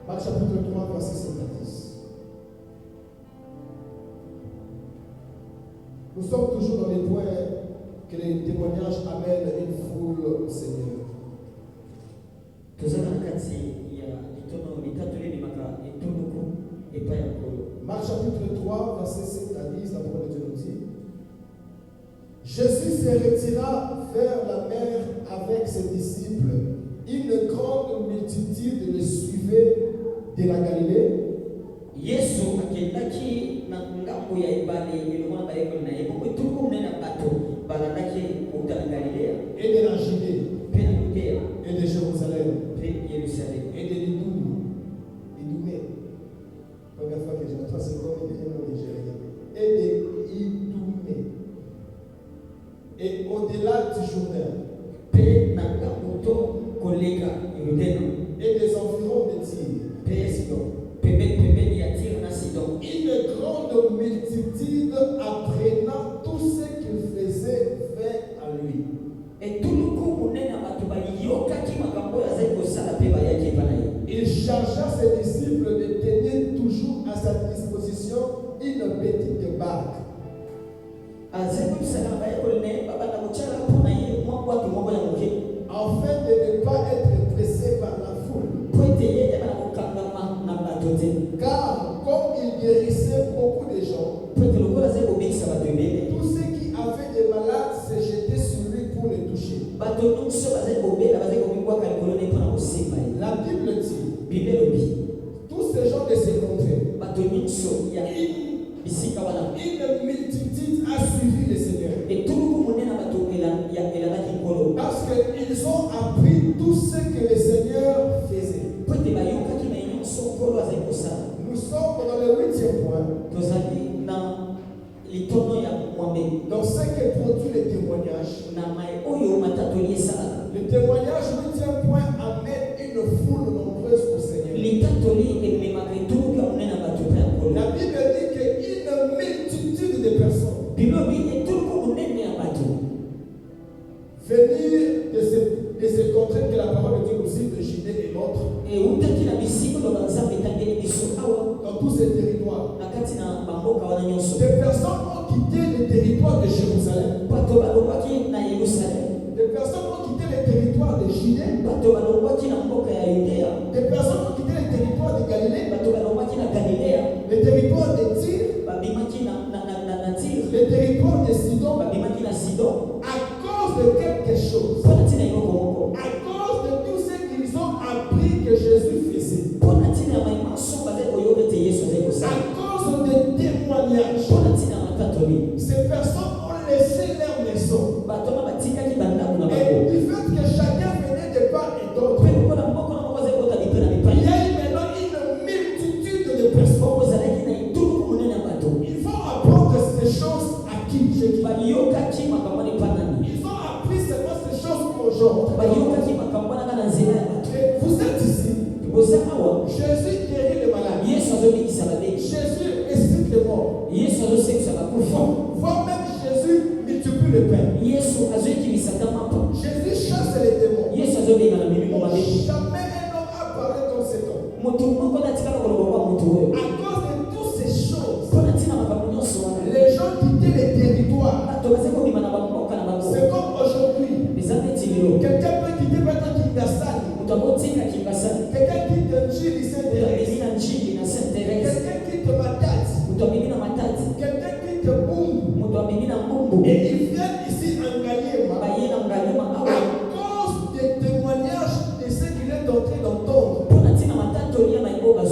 Marc chapitre 3, verset 7 à 10. Nous sommes toujours dans les points que les témoignages amènent une foule au Seigneur. Marc chapitre 3, verset 7 à 10, la parole de Dieu nous dit: Jésus se retira vers la mer avec ses disciples. Une grande multitude le suivait de la Galilée. Et de la Judée, et de Jérusalem, et de l'Idoumée. Première fois que j'entends, c'est comme il dit Nigérien. Et de l'Idoumée. Et au-delà du Jourdain. Et des environs de Tyr. Une grande multitude apprenant tout ce qu'il faisait vint à lui. Il chargea ses disciples de tenir toujours à sa disposition une petite barque, afin de ne pas être pressé par la foule. Car comme il guérissait beaucoup de gens, tous ceux qui avaient des malades se jetaient sur lui pour les toucher. La Bible dit, tous ces gens de ces contrées, une multitude a suivi le Seigneur. Parce qu'ils ont appris tout ce que le Seigneur faisait. Nous sommes dans le 8e point. Dans ce que produit le témoignage. Le témoignage 8e point amène une foule nombreuse au Seigneur. La Bible dit qu'une multitude de personnes venir de ces contrées que la parole de Dieu nous cite, de Judée et l'autre, dans tous ces territoires. Des personnes ont quitté le territoire de Jérusalem. Des personnes ont quitté le territoire de Judée. Des personnes ont quitté le territoire de Galilée. Le territoire de Tyr. Le territoire de Sidon. À cause de quelque chose. À cause de tout ce qu'ils ont appris que Jésus faisait. À cause des témoignages. Ces personnes ont laissé leur maison. Et du fait que chacun venait de part et d'autre, il y a eu maintenant une multitude de personnes. Il faut apprendre ces choses à qui? Ils ont appris seulement ces choses aux gens. Et vous êtes ici. Jésus guérit les malades. Jésus ressuscite les morts. Voire même Jésus multiplie le pain. Jésus chasse les démons. Jamais un homme a parlé comme cet homme. À cause de toutes ces choses, les gens quittaient les territoires. C'est comme aujourd'hui. Quelqu'un peut quitter maintenant Kingasani. Quelqu'un quitte Njili Saint-Thérèse. Quelqu'un quitte Matadi. Quelqu'un quitte Bumbu. Et ils viennent ici en Ngaliema. À cause des témoignages de ce qu'il est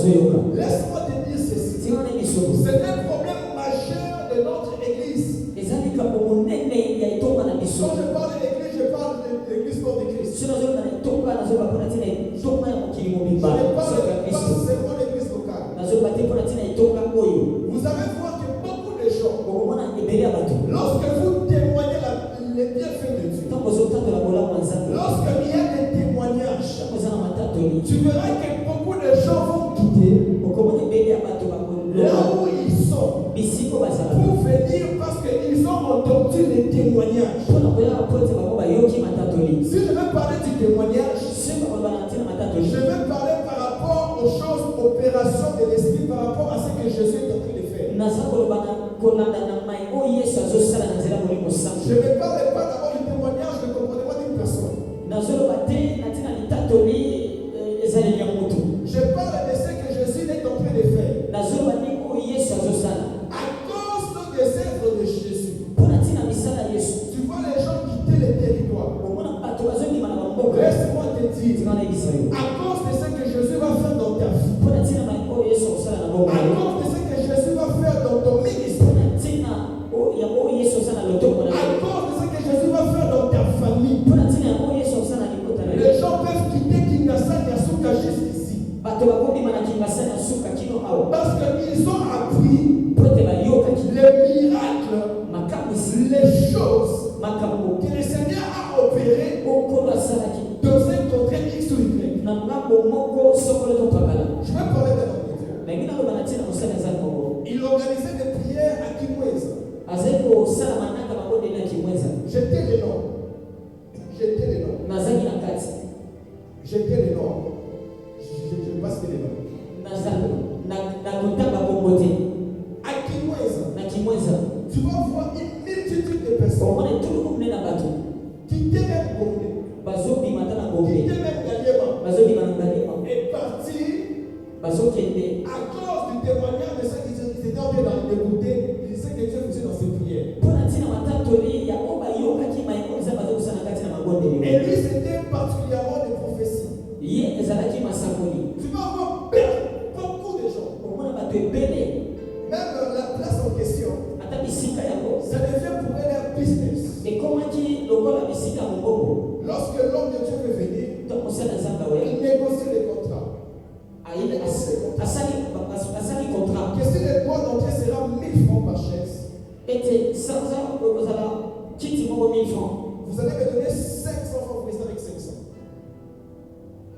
bazoyoka. Laisse-moi te dire ceci. Tiwana biso. C'est un problème majeur de notre église. Ezali likambo monene ya etonga na biso. Quand je parle d'église, je parle de l'église corps de Christ. Sio nazoka na etonga nazoka mpona ntina etonga ya mokili Je mobimba. ne parle Soka pas Kristo. seulement l'église locale. Nazoka te mpona ntina etonga oyo. Vous allez voir que beaucoup de gens, Okomona ebele ya bato. lorsque vous témoignez les bienfaits de Dieu, Ntango ozotandola bolamu ya Nzambe. lorsqu'il y a des témoignages, Ntango oza na matatoli. tu verras que beaucoup de gens vont quitter Okomona ebele ya bato là bakoloba. où ils sont Bisiko bazala. pour venir parce qu'ils ont entendu les témoignages. Mpona koyaka po ete bango bayoki matatoli. Si je vais parler du témoignage, Soki bakoloba na ntina matatoli. je vais parler par rapport aux choses, opérations de l'esprit, par rapport à ce que Jésus est en train de faire. naza koloba na kolanda na mai oyo Yesu azosala na nzela molimo sango. Je ne parle pas d'abord du témoignage, du comportement d'une personne. Nazoloba te na ntina litatoli ezaleli ya motu. Je parle de ce que Jésus est en train de faire. Nazoloba ndenge oyo Yesu azosala. À cause des œuvres de Jésus, Mpona ntina misala ya Yesu. tu vois les gens quitter les territoires. Omona bato bazondima na bamboka. Laisse-moi te dire, Tina nayebisa yo. à cause de ce que Jésus va faire dans ta vie, Mpona ntina mai oyo Yesu akosala na bongo. à cause de ce que Jésus va faire dans ton ministère, Mpona ntina ya oyo Yesu akosala na lotoko na à yo. cause de ce que Jésus va faire dans ta famille, Mpona ntina ya oyo Yesu akosala na libota na yo. les gens peuvent quitter Kinshasa, Yasuka jusqu'ici. Bato bakondima na Kinshasa na suka kino awa. Parce qu'ils ont appris Po ete bayokaki les miracles, makamwisi les choses makambo que le Seigneur a opérées okolo asalaki dans un contraire X ou Y. na ngambo moko sokolo to pakala. Je vais parler d'un homme de Dieu. Mais ngi naloba na ntina mosala eza moko. Il organisait des prières à Kimweza. azali kosala manaka mabonde na kimweza. J'étais les noms. J'étais les noms. Nazali na kati. J'étais les noms. Je passe les noms. Nazali na kutanga bongo te. À Kimweza, Na kimweza. tu vas voir une multitude de personnes Omona tulu kumne na bato. qui étaient même Gombe, Bazobima ta na qui Gombe. étaient même Galiema, Bazobima na Galema. est parti Bazokende. à cause du témoignage de ceux qui étaient en train d'écouter ce que Dieu faisait dans ses prières. Mpona ntina matatoli ya oyo bayokaki mayango eza bazokosala na kati na mabonde Et lelo. lui, c'était particulièrement des prophéties. Ye ezalaki masakoli. Tu vas voir beaucoup de gens, Omona bato ebele. même la place en question, Ata bisika yango. ça devient pour eux un business. Ekomaki lokola bisika mongoko. Lorsque l'homme de Dieu veut venir, To mosala nzambe il oyo. négocie les contrats. asali contrat. Que si le poids d'entrée sera 1000 francs par chaise, Ete sanza ozala kiti moko 1000 francs. vous allez me donner 500 francs, vous restez avec 500.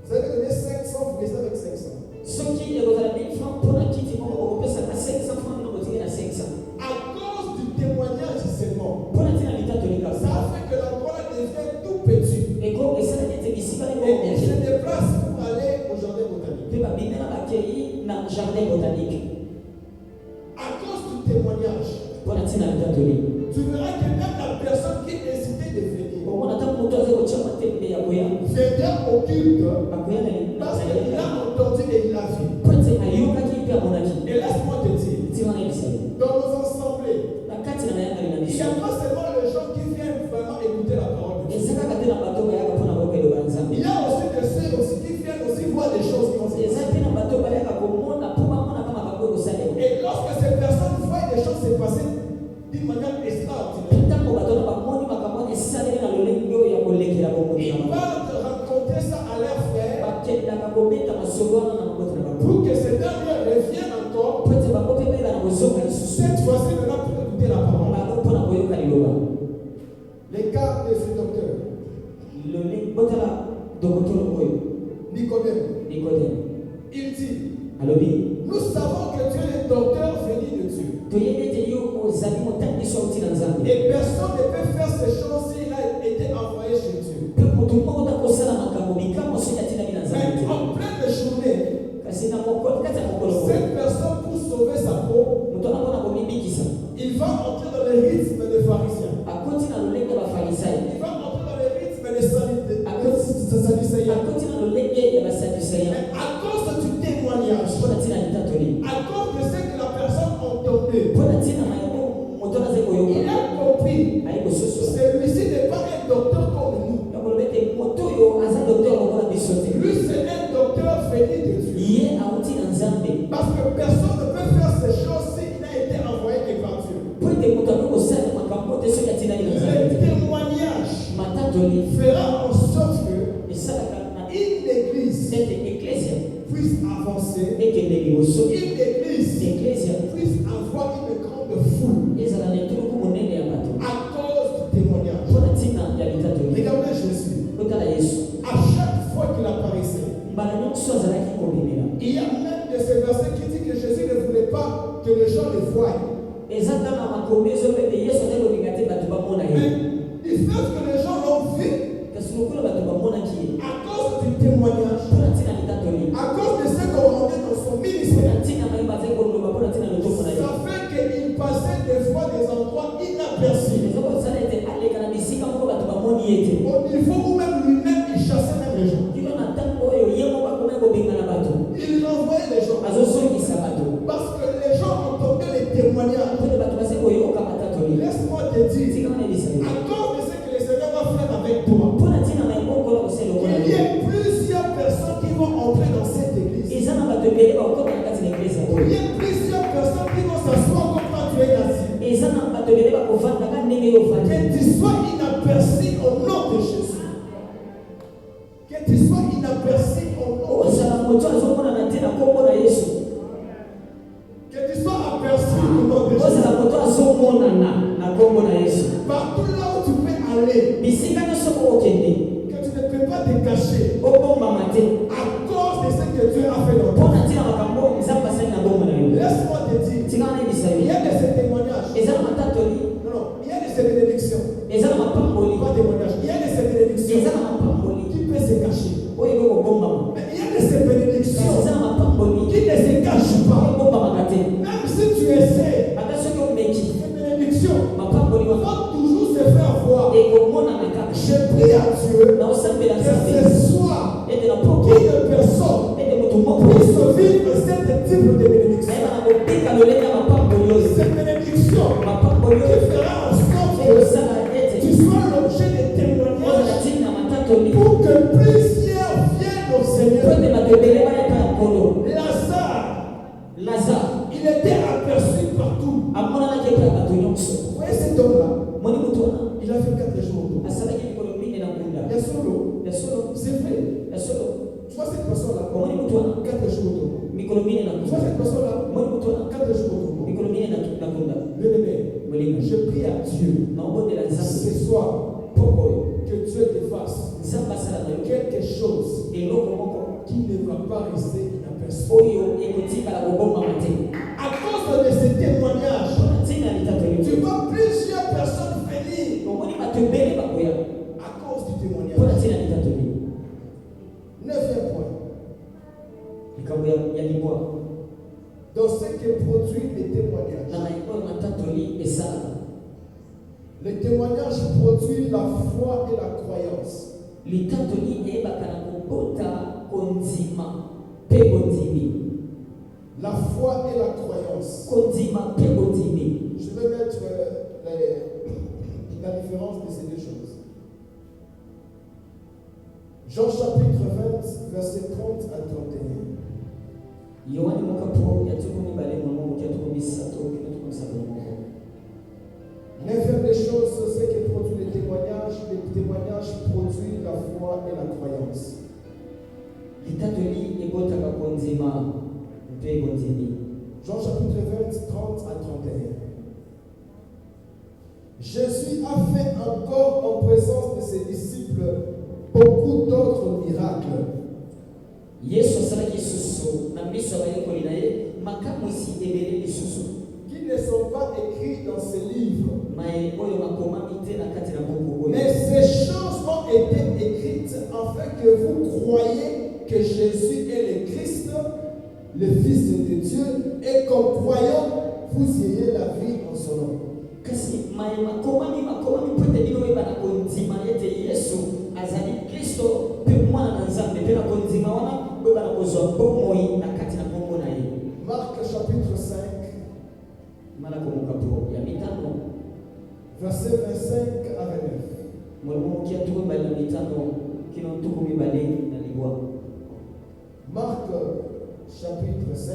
Vous allez me donner 500, vous restez avec 500. Soki ekozala 1000 francs mpona kiti moko okopesaka 500 francs bino kotikela 500. À cause du témoignage seulement, Mpona ntina litatolika. ça fait que l'endroit devient tout petit. Eko esalaki ete bisika Et il leko se déplace pour aller au jardin botanique. mpe babimela bakei na jardin botanique. À cause du témoignage, Mpona ntina litatoli. tu verras que même la personne qui décidait de venir Omona ata moto aza kotia matembe ya koya. viendra au culte Akoya parce qu'il a entendu et il a vu. po ete ayokaki mpe amonaki. Et laisse-moi te dire, Ntina nayebisa yo. dans nos assemblées, Na kati na mayangani na il n'y biso. a pas seulement les gens qui viennent vraiment écouter la parole de Dieu. eza kaka te na bato bayaka mpona kokeloba nzambe. Il y a aussi des ceux aussi qui viennent aussi voir des choses qui vont se eza passer. mpe na bato bayaka komona mpo bamona kama bakoki kosalema. Et lorsque ces personnes voient des choses se passer d'une manière extraordinaire, Ntango bato na bamoni makambo wana esaleli na lolenge oyo ya kolekela bomoi ils na bango. partent raconter ça à leurs frères bakendaka kobeta masolo wana na mabota na bango. pour que ces derniers reviennent encore, Po ete bango mpe bela na kozoka lisusu. cette fois-ci maintenant pour écouter la parole. bango mpona koyoka liloba. Les cas de ce docteur, botala dokotolo oyo Nicodème, Nikodeme il dit, alobi nous savons que tu es le docteur venu de Dieu. toyebi ete yo ozali motangiso auti na nzambe. Et personne ne peut faire ces choses s'il a été envoyé chez Dieu. mpe moto moko takosala makambo bikambo soki atinaki na nzambe Mais te. en pleine journée, kasi na mokolo kati ya mokolo oyo cette personne, pour sauver sa peau, moto wana mpona komibikisa il va entrer dans le rythme des pharisiens. akoti na lolenge ya bafarisayo. Il va entrer dans le rythme des sadducéens. akoti na lolenge ya basaduseya. Mais à cause du témoignage, mpona ntina litatoli. à cause de ce que la personne entendait, mpona ntina na yango moto wana azali il koyoka a compris ayi kososola. celui-ci n'est pas un docteur comme nous. yakoloba ete moto oyo aza docteur lokola biso te. Lui, c'est un docteur auteur venu de Dieu. Yé auti na nzambe. Parce que personne ne peut faire ces choses s'il n'a été envoyé que par Dieu. Po ete moto akoko sala makambo te soki atinaki na Le nzambe. témoignage Matatoli fera en sorte que esalaka na une église ete eklesia puisse avancer, ekende liboso. une église Eklesia puisse avoir une grande foule ezala na etuluku monene ya bato à cause du témoignage. mpona ntina ya litatoli. Regardez Jésus. Kotala Yesu À chaque fois qu'il apparaissait, mbala nyonso azalaki kobimela. il y a même de ces versets qui disent que Jésus ne voulait pas que les gens le voient. eza tana makomi ezopete Yesu azali kolinga te bato bamona Mais ye. du fait que les gens l'ont vu, kasi lokola bato bamonaki ye à cause du témoignage, mpona ntina litatoli, à cause de ce qu'on rendait dans son ministère, mpona ntina mayeba azali koloba mpona ntina lozomona ye. ça fait qu'il passait des fois des endroits inaperçus. ezokosala ete aleka na bisika moko bato bamoni ye te. Au niveau où même lui-même, il chassait même les gens. kino na ntango oyo ye moko akomaki kobengana bato Il envoyait les gens. azosongisa bato Parce que les gens entendaient les témoignages. mpona bato base koyoka matatoli. Laisse-moi te dire, tika wana ebisa ye à cause de ce que le Seigneur va faire avec toi, mpona ntina mayekokola kosala lokola il y ye. a plusieurs personnes qui vont entrer dans cette église. eza na bato ebele bakokota na kati na eglise Il oyo. y a plusieurs personnes qui vont s'asseoir comme toi tu es assis. eza na bato ebele bakovandaka ndenge yo ovandi. Que tu sois inaperçu au nom de Jésus. Que tu sois inaperçu au nom de Jésus. ozala moto azomonana te na kombo na Yesu. Que tu sois aperçu au nom de Jésus. ozala moto azomonana na kombo na Yesu. Partout là où tu peux aller, bisika nyonso kokokende que tu ne peux pas te cacher obombama te à cause de ce que Dieu a fait dans toi. mpona ntina makambo nzambe asali na bombo na yo. Laisse-moi te dire, tika wana ebisa il y yo a de ces témoignages. eza na matatoli, Non, non, il y a de ces bénédictions. eza na mapamboli, Pas témoignages. Il y a de ces bénédictions eza na mapamboli qui peuvent se cacher. oyo ekokobombama. Mais il y a de ces kasi bénédictions eza na mapamboli qui ne se cachent pas. ebombamaka te. Même si tu essaies, ata soki omeki ces bénédictions mapamboli wana vont toujours se faire voir. ekomonana kaka. Je prie à Dieu na osambela que nzambe ce soit ete na poko qu'une personne ete moto moko puisse vivre ce type de bénédiction. nayeba na kobika lolenge ya mapamboli oyo. Cette bénédiction mapamboli qui oyo fera en sorte que ekosala ete tu sois l'objet de ozala témoignages ntina na matatoli pour que plusieurs viennent au po Seigneur. ete bato ebele bayaka ya nkolo. Lazare Il était aperçu partout. amonanaki epai ya bato nyonso. Vous voyez cet homme-là, moni moto wana il a fait 4 jours. asalaki mikolo mine na nkunda Il est solo. ya solo C'est vrai. ya solo Tu vois cette personne-là, omoni moto wana 4 jours. mikolo mine na Tu vois nkunda cette personne-là, omoni moto wana 4 jours. mikolo mine na nkunda. Bien-aimé, molinga je prie à Dieu naobondela nzambe ce soir poko oyo que Dieu te fasse nzambe asala na yo quelque chose eloko moko qui ne va pas rester inaperçu. oyo ekotikala kobombama te. À cause de ces témoignages, mpona ntina ya litatoli tu vois plusieurs personnes venir omoni bato ebele bakoya à cause du mpona témoignage. ntina ya litatoli. 9e point. likambo ya libwa Dans ce que produit les na témoignages. maiko oyo matatoli esalaka. Le témoignage produit la foi et la croyance. litatoli eyebaka na kobota kondima mpe bondimi. La foi et la croyance. kondima mpe bondimi. Je vais mettre la différence de ces deux choses. Jean chapitre 20, verset 30 à 31. yohane mokapo ya tuku mibale molongo moki ya tuku misato kino tuku misato na moko. L'inverse des choses, c'est ce qui produit les témoignages. Les témoignages produisent la foi et la croyance. litatoli ebotaka kondima mpe bondimi. Jean chapitre 20, 30 à 31. Jésus a fait encore en présence de ses disciples beaucoup d'autres miracles. yesu asalaki lisusu na miso ya bayekoli na ye makamwisi ebele lisusu Qui ne sont pas écrits dans ces livres. maye oyo makomami te na kati na buku oyo. Mais ces choses ont été écrites afin que vous croyiez que Jésus est le Christ, le Fils de Dieu, et qu'en croyant, vous ayez la vie en son nom. kasi maye makomami po ete bino oyeba na kondima ete yesu azali kristo mpe mwana na nzambe mpe na kondima wana oyeba na kozwa bomoi na kati na kombo na ye. Marc chapitre 5, malako mokapo ya mitano verset 25 à 29. molongo moki ya tuku mibale na mitano kino tuku mibale na libwa. chapitre 5,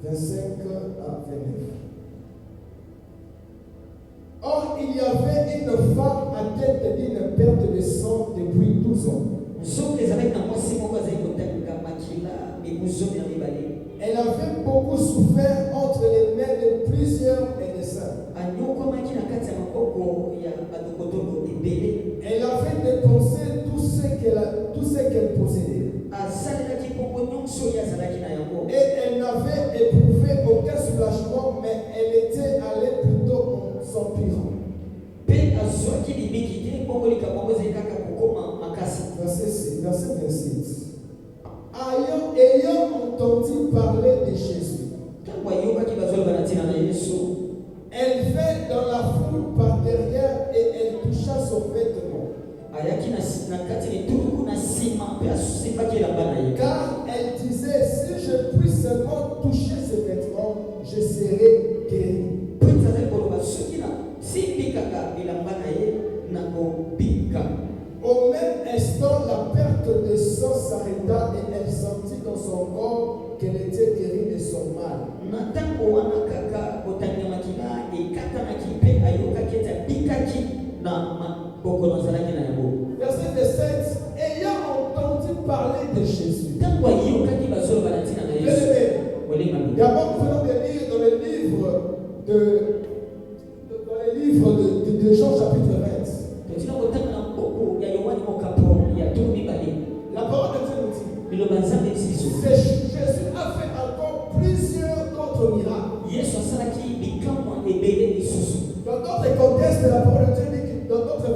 25 à 29. Or, il y avait une femme atteinte d'une perte de sang depuis 12 ans. Elle avait beaucoup souffert entre les mains de plusieurs médecins. Elle avait dépensé tout ce qu'elle possédait. Et elle n'avait éprouvé aucun soulagement, mais elle était allée plutôt en s'empirant. Verset 26. Ayant entendu parler de Jésus, elle vint dans la foule par derrière et elle toucha son vêtement. Car elle disait, si je puis seulement toucher ce vêtement, je serai guéri. Au même instant, la perte de sang s'arrêta et elle sentit dans son corps qu'elle était guérie de son mal. Verset 27. Ayant entendu parler de Jésus. D'abord, nous venons de lire dans le livre de Jean chapitre 20. La parole de Dieu nous dit, Jésus a fait encore plusieurs autres miracles. Dans d'autres contextes, la parole de Dieu dit que dans d'autres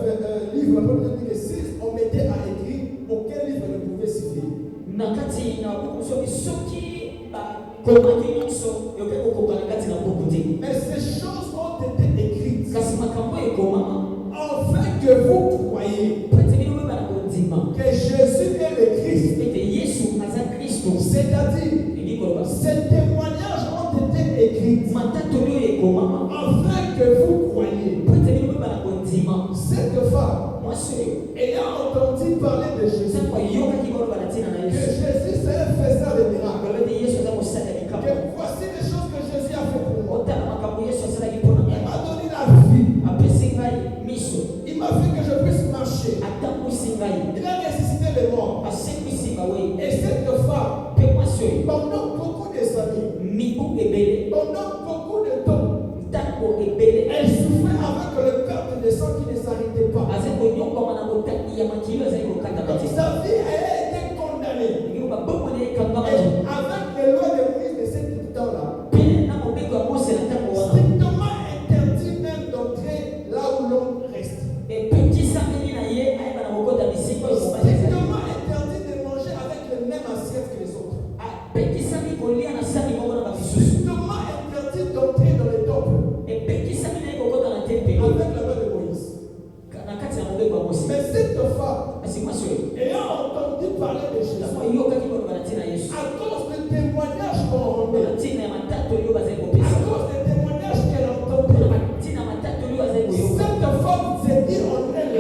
livres, la parole de Dieu dit que si on mettait à écrire, aucun livre ne pouvait suffire. Mais ces choses ont été écrites afin que vous croyiez que Jésus est le Christ. C'est-à-dire, ces témoignages ont été écrits afin que vous croyiez. Cette femme, ayant entendu parler de Jésus, que Jésus c'est un faiseur de miracles, que voici les choses que Jésus a fait pour moi. Il m'a donné la vie. Il m'a fait que je puisse marcher. Il a ressuscité les morts. Et cette femme, pendant beaucoup des années, pendant beaucoup de temps, elle souffrait avec le perte de sang qui ne s'arrêtait pas. Sa vie a été condamnée. Et avec les lois de Moïse de ce temps-là, strictement interdit même d'entrer là où l'homme reste. Strictement interdit de manger avec les mêmes assiettes que les autres. Strictement interdit d'entrer dans les temples avec la loi de Moïse. Mais cette femme, ayant entendu parler de Jésus, à cause des témoignages qu'on rendait, à cause des témoignages qu'elle entendait, cette femme s'est dit en elle,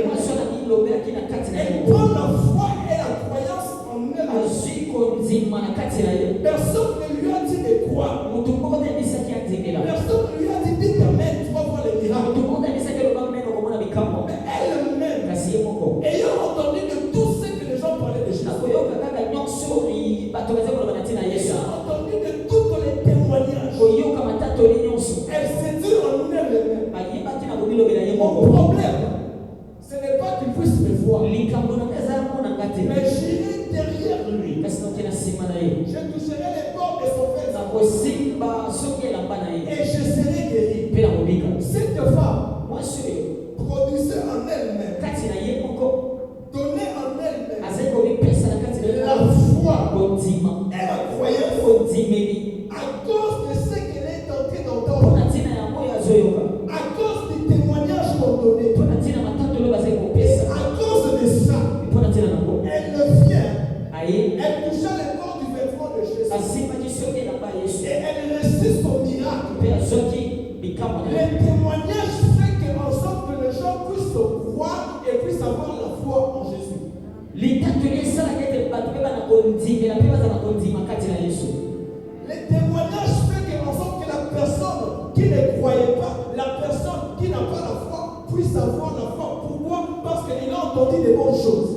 elle prend la foi et la croyance en elle. Personne ne lui a dit de croire. Personne ne lui a dit dites amen, tu vas voir les miracles. Mais elle-même, ayant entendu de tout ce que les gens parlaient de Jésus, ayant entendu de tous les témoignages, elle s'est dit en elle-même, mon problème, ce n'est pas qu'il puisse me voir, mais j'irai derrière lui. Je toucherai les bords de son vêtement et je serai guéri. Cette femme produisait en elle-même, donnait en elle-même la foi et la croyance à cause de ce qu'elle est entrée d'entendre, à cause des témoignages qu'on donnait, et à cause de ça, elle vient, elle toucha les bords du vêtement de Jésus et elle réussit son miracle. Les témoignages fait en sorte que les gens puissent croire et puissent avoir la foi en Jésus. Les témoignages font en sorte que la personne qui ne croyait pas, la personne qui n'a pas la foi, puisse avoir la foi. Pourquoi? Parce qu'il a entendu des bonnes choses.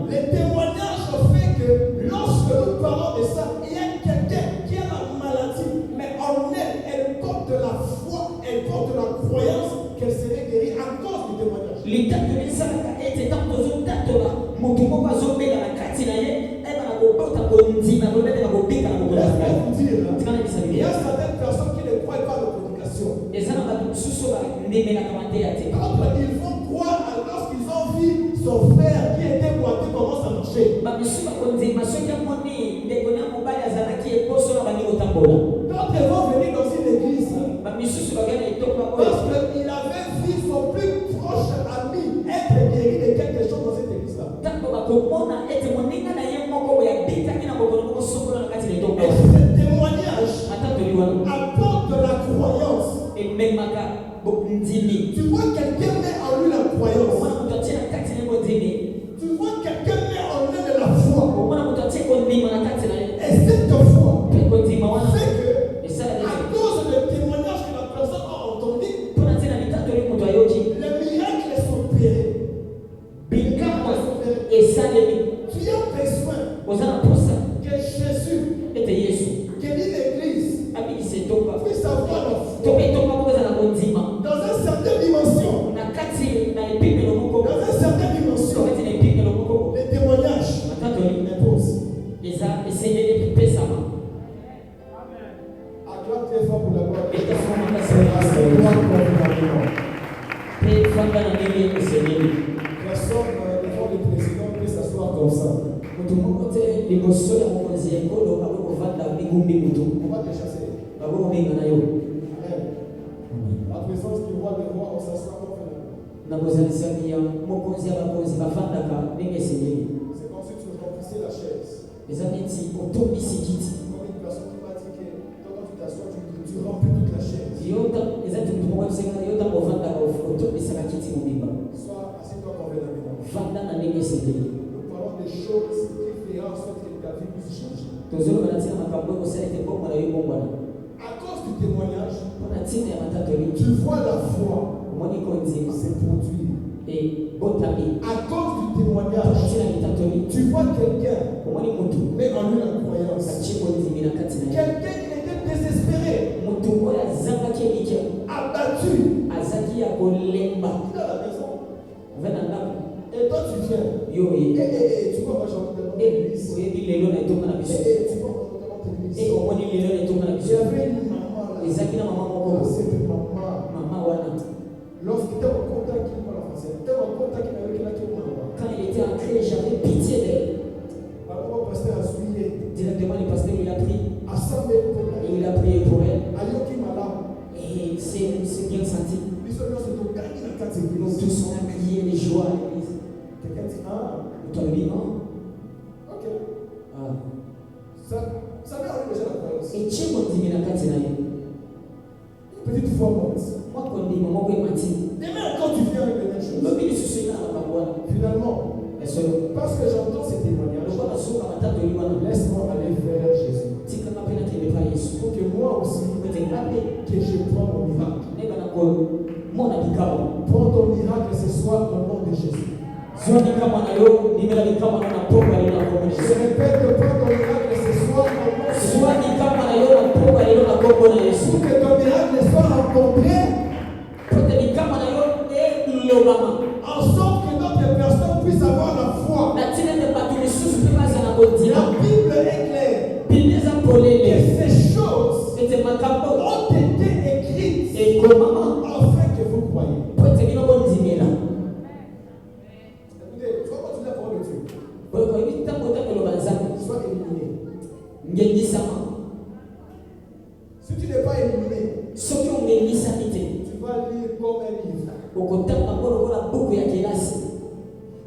Les témoignages font que lorsque nous parlons de ça, il y a quelqu'un qui a la maladie, mais en elle porte la foi, elle porte la croyance qu'elle serait guérie à cause du témoignage. Il y a certaines personnes qui ne croient pas à la prédication. Ils vont croire lorsqu'ils ont vu son frère qui était boité comment ça marchait. D'autres vont venir dans une église parce qu'il avait vu son plus proche ami être guéri de quelque chose dans cette église-là. Et ce témoignage apporte de la croyance. Tu vois quelqu'un met en lui la croyance. Tu vois quelqu'un met en lui de la foi. Et cette foi fait que, à cause du témoignage que la personne a entendu, les miracles sont opérés. Tu as besoin que Jésus guérit l'église puisse avoir la foi dans une certaine dimension. Dans une certaine dimension, les témoignages imposent. Acclame très fort pour la gloire. Personne devant le président peut s'asseoir comme ça. On va te chasser. La présence du roi des rois, on s'assoit comme ça. C'est comme si tu remplissais la chaise. Comme une personne qui m'a dit que quand tu t'assois, tu remplis toute la chaise. Sois assis-toi convenablement. Nous parlons des choses qui feront en sorte que ta vie puisse changer. À cause du témoignage, tu vois la foi se produire. À cause du témoignage, tu vois quelqu'un mais en lui la croyance. Quelqu'un qui était désespéré, abattu, il est à la maison. Et toi tu viens. Tu vois, moi j'ai envie de l'église. Tu vois, moi j'ai j'avais une maman là. C'était maman. Lorsqu'il était en contact avec Quand il était entré, j'avais pitié d'elle. maman pasteur a suivi. Directement, le pasteur il a pris A samé pour et il a prié pour elle. Ayoki malade. Et c'est bien senti. Ils sont dans ce temps, quand il a quatre Donc églises. tous ont crié les joies à l'église. Quelqu'un dit, ah, Et toi, lui, non? ok. Ah. Ça met en lui déjà la croyance. Et tu m'as dit, mais la carte, Une petite foi monte. moi, quand on dit, maman, oui, Mathieu. Demain, quand tu viens avec les mêmes choses, Le ministre, c'est là, la voix. finalement, Et c'est parce que j'entends ces témoignages, le roi de Souk, à ma tante de Liban. laisse-moi aller vers Jésus. Si quand ma peine a été pas Jésus. Pour que moi aussi, que je prends mon miracle. N'est pas d'accord. Mon ami, comment? Prends ton miracle ce soir au nom de Jésus. Zoni kama na yo, nimela ni kama na popa ile na Je komuni. répète, prends ton miracle ce soir au nom de Jésus. Zoni kama na yo na popa ile na komuni Yesu. Pour que ton miracle soit rencontré, Pote ni kama na yo lo mama. en sorte que d'autres personnes puissent avoir la foi. Na tine de batu ni susu pe basa na kodina. La Bible est claire. Bileza Que polele. ces choses Ete makambo. ont été écrites E ko mama. afin que vous croyez. Pote ni no bonzimela. Écoutez, tu vas continuer la parole de Dieu. Ko ibi tambo tambo lo banzana. Sois éliminé. Ngengi sama. Si tu n'es pas éliminé, Soki ongengi sanite. tu vas lire comme un livre. Okotamba ngoro kola buku ya kelasi.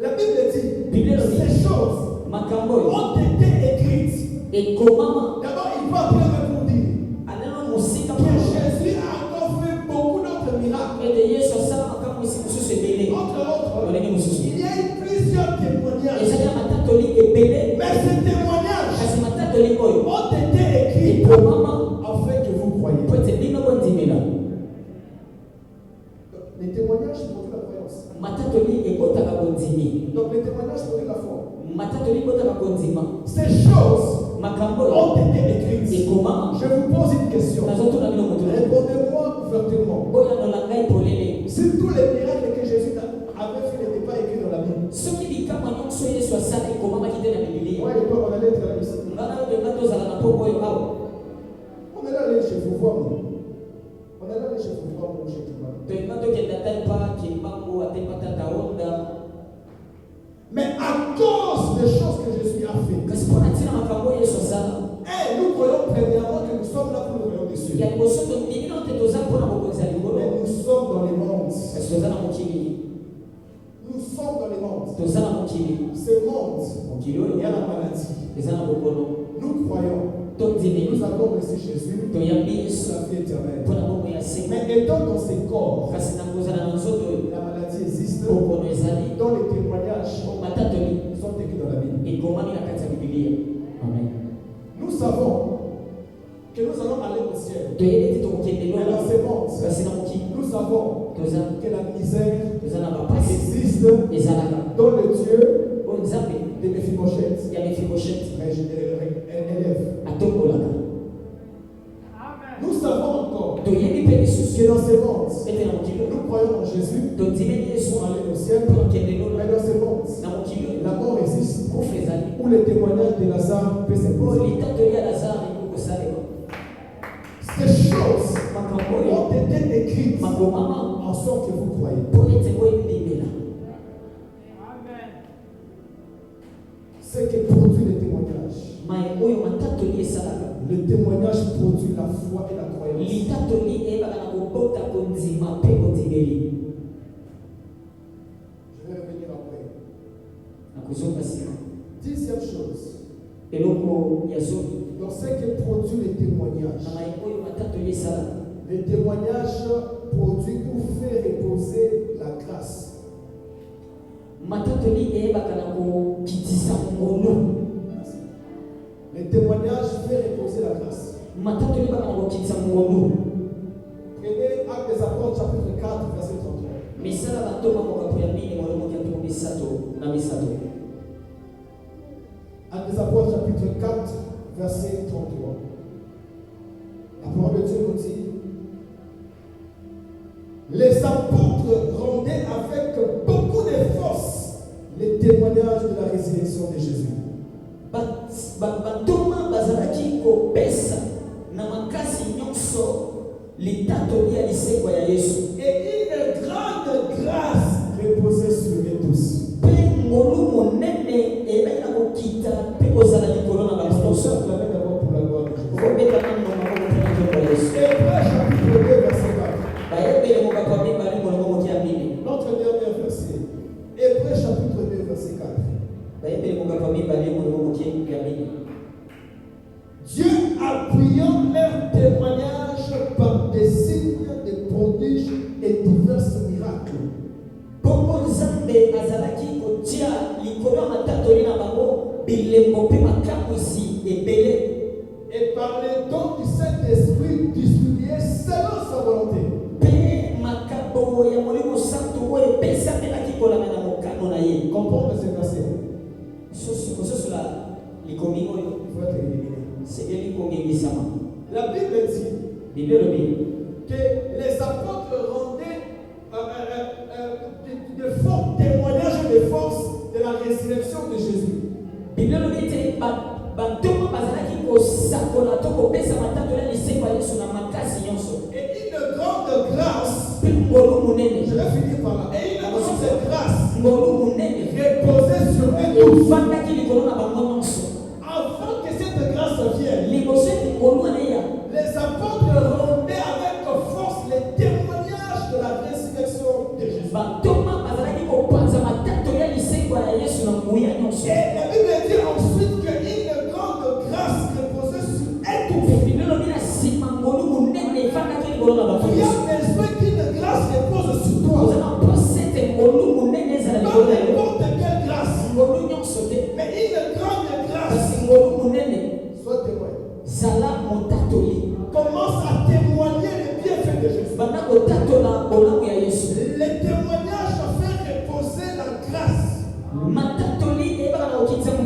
La Bible dit Bible que dit. ces choses Makambo. ont été écrites. E ko mama. D'abord, il va bien pour dire Aneno musika que Jésus a encore fait beaucoup d'autres miracles. ete Yesu asala makambo esi mosusu ebele. On Entre autres, ndenge mosusu il y a eu plusieurs témoignages. ezali matatoli ebele Mais ces témoignages kasi matatoli oyo ont été écrits ekomama afin que vous croyiez. po ete bino bondimela. Les témoignages produisent la croyance. matatoli ekotaka bondimi, Donc les témoignages produisent la foi. matatoli ekotaka kondima. Ces choses makambo ont oyo été écrites. ekomama. Je vous pose une question. nazotuna bino moto Répondez-moi ouvertement. oyanola ngai polele. Si tous les miracles que Jésus avait fait n'étaient pas écrits dans la Bible, soki bikamwa nyonso yesu asala ekomamaki te na bibilia, moi et toi, on allait être là ici. ngana oyo nga tozala na poko oyo awa On est allé chez vous voir. On est allé chez vous voir chez Kimba. toyinga tokenda te mpa kimbangu ate mpa tata onda. Mais à cause des choses que Jésus a fait, kasi mpo na ntina makambo oyo yesu asala nous croyons premièrement que nous sommes là pour le royaume des cieux. ya liboso tobimi no te toza mpona bokonzi ya likolo, Mais nous sommes dans les mondes. kasi toza na mokili, Nous sommes dans les mondes. toza na mokili. Ces mondes, mokili il y oyo a la maladie. eza na bokono. Nous croyons. tondimeli Nous avons reçu Jésus, toyambi yesu la vie éternelle. mpona bomoi ya seko, Mais étant dans ces corps, kasi na kozala na nzoto oyo la maladie existe, bokono ezali, dont les témoignages matatoli sont écrits dans la Bible. ekomami na kati ya bibilia. amen. Nous savons que nous allons aller au ciel. toyebi ete tokokende Mais lola dans ces mondes, kasi na mokili nous savons toza que la misère toza na bapasi existe ezalaka dans le Dieu oyo nzambe de Mephibosheth. ya mefiboshete Mais je élève. atombolaka. Nous savons encore toyebi mpe lisusu que dans ces mondes, ete na mokili oyo nous croyons en Jésus tondimeli yesu pour aller au ciel. mpo tokende lola. Mais dans ces mondes, na mokili oyo la mort existe. kufa ezali, Où les témoignages de Lazare peuvent oyo s'imposer. litatoli ya lazare ekoki kosalema. Ces choses makambo oyo ont été écrites makomama en sorte que vous croyez. mpo ete boyebimela. Ce que produit les témoignages. maye oyo matatoli esalaka, Le témoignage produit la foi et la croyance. litatoli eyebaka na kobota kondima mpe kondimeli. Je vais revenir après. na kozoka nsima 10e chose. eloko ya zomi Dans ce que produit les témoignages. na maye oyo matatoli esalaka, Les témoignages produits pour faire reposer la grâce. matatoli eyebaka na kokitisa ngolu. Les témoignages fait reposer la grâce. matatoli eyebaka na kokitisa ngolu. Prenez Actes des Apôtres chapitre 4 verset 33. misala bantoma mokapo ya mini molongoki ya ntongo misato na misato. Actes des Apôtres chapitre 4 verset 33. La parole de Dieu nous dit: les apôtres rendaient avec beaucoup de force les témoignages de la résurrection de Jésus. bantoma bazalaki kopesa na makasi nyonso litatoli ya lisekwa ya yesu, Et une grande grâce reposait sur eux tous. mpe ngolu monene eyebaki na kokita mpe kozala likolo na bato On nyonso. se acclamait d'abord pour la gloire de Jésus. okobeta nano moko mpe na nzembo ya yesu. Hébreux chapitre 2 verset 4. bayebele mokapo ya mibale molongo moki ya mini. Notre dernier verset. Hébreux chapitre 2 verset 4. bayebele mokapo ya mibale molongo moki ya mini. Dieu appuyant leur témoignage par des signes, des prodiges et divers miracles. bongo nzambe azalaki kotia likolo ya matatoli na bango bilembo mpe makamwisi ebele, Et par les dons du Saint-Esprit distribués selon sa volonté. mpe makambo ya molimo santu oyo epesamelaki kolanda na mokano na ye. Comprendre ce verset. kososola likomi oyo Il faut être éliminé. sebeli kongengisama. La Bible dit bible elobi que les apôtres rendaient de forts témoignages de force de la résurrection de Jésus. bible elobi ete bantoma bazalaki kosakola to kopesa matatoli ya lisekwa ya yesu na makasi nyonso, Et une grande grâce, mpe ngolu monene, je vais finir par là, et une grande grâce ngolu monene reposait sur eux tous. efandaki likolo na bango nyonso. Avant que cette grâce vienne, liboso ete ngolu wana eya, les apôtres rendaient avec force les témoignages de la résurrection de Jésus. bantoma bazalaki kopanza matatoli ya lisekwa ya yesu na nguya nyonso. Et la Bible dit ensuite qu'une grande grâce reposait sur eux tous. bible elobi na nsima ngolu monene efandaki likolo na bango Tu nyonso. as besoin qu'une grâce repose sur toi. ozana mposa ete ngolu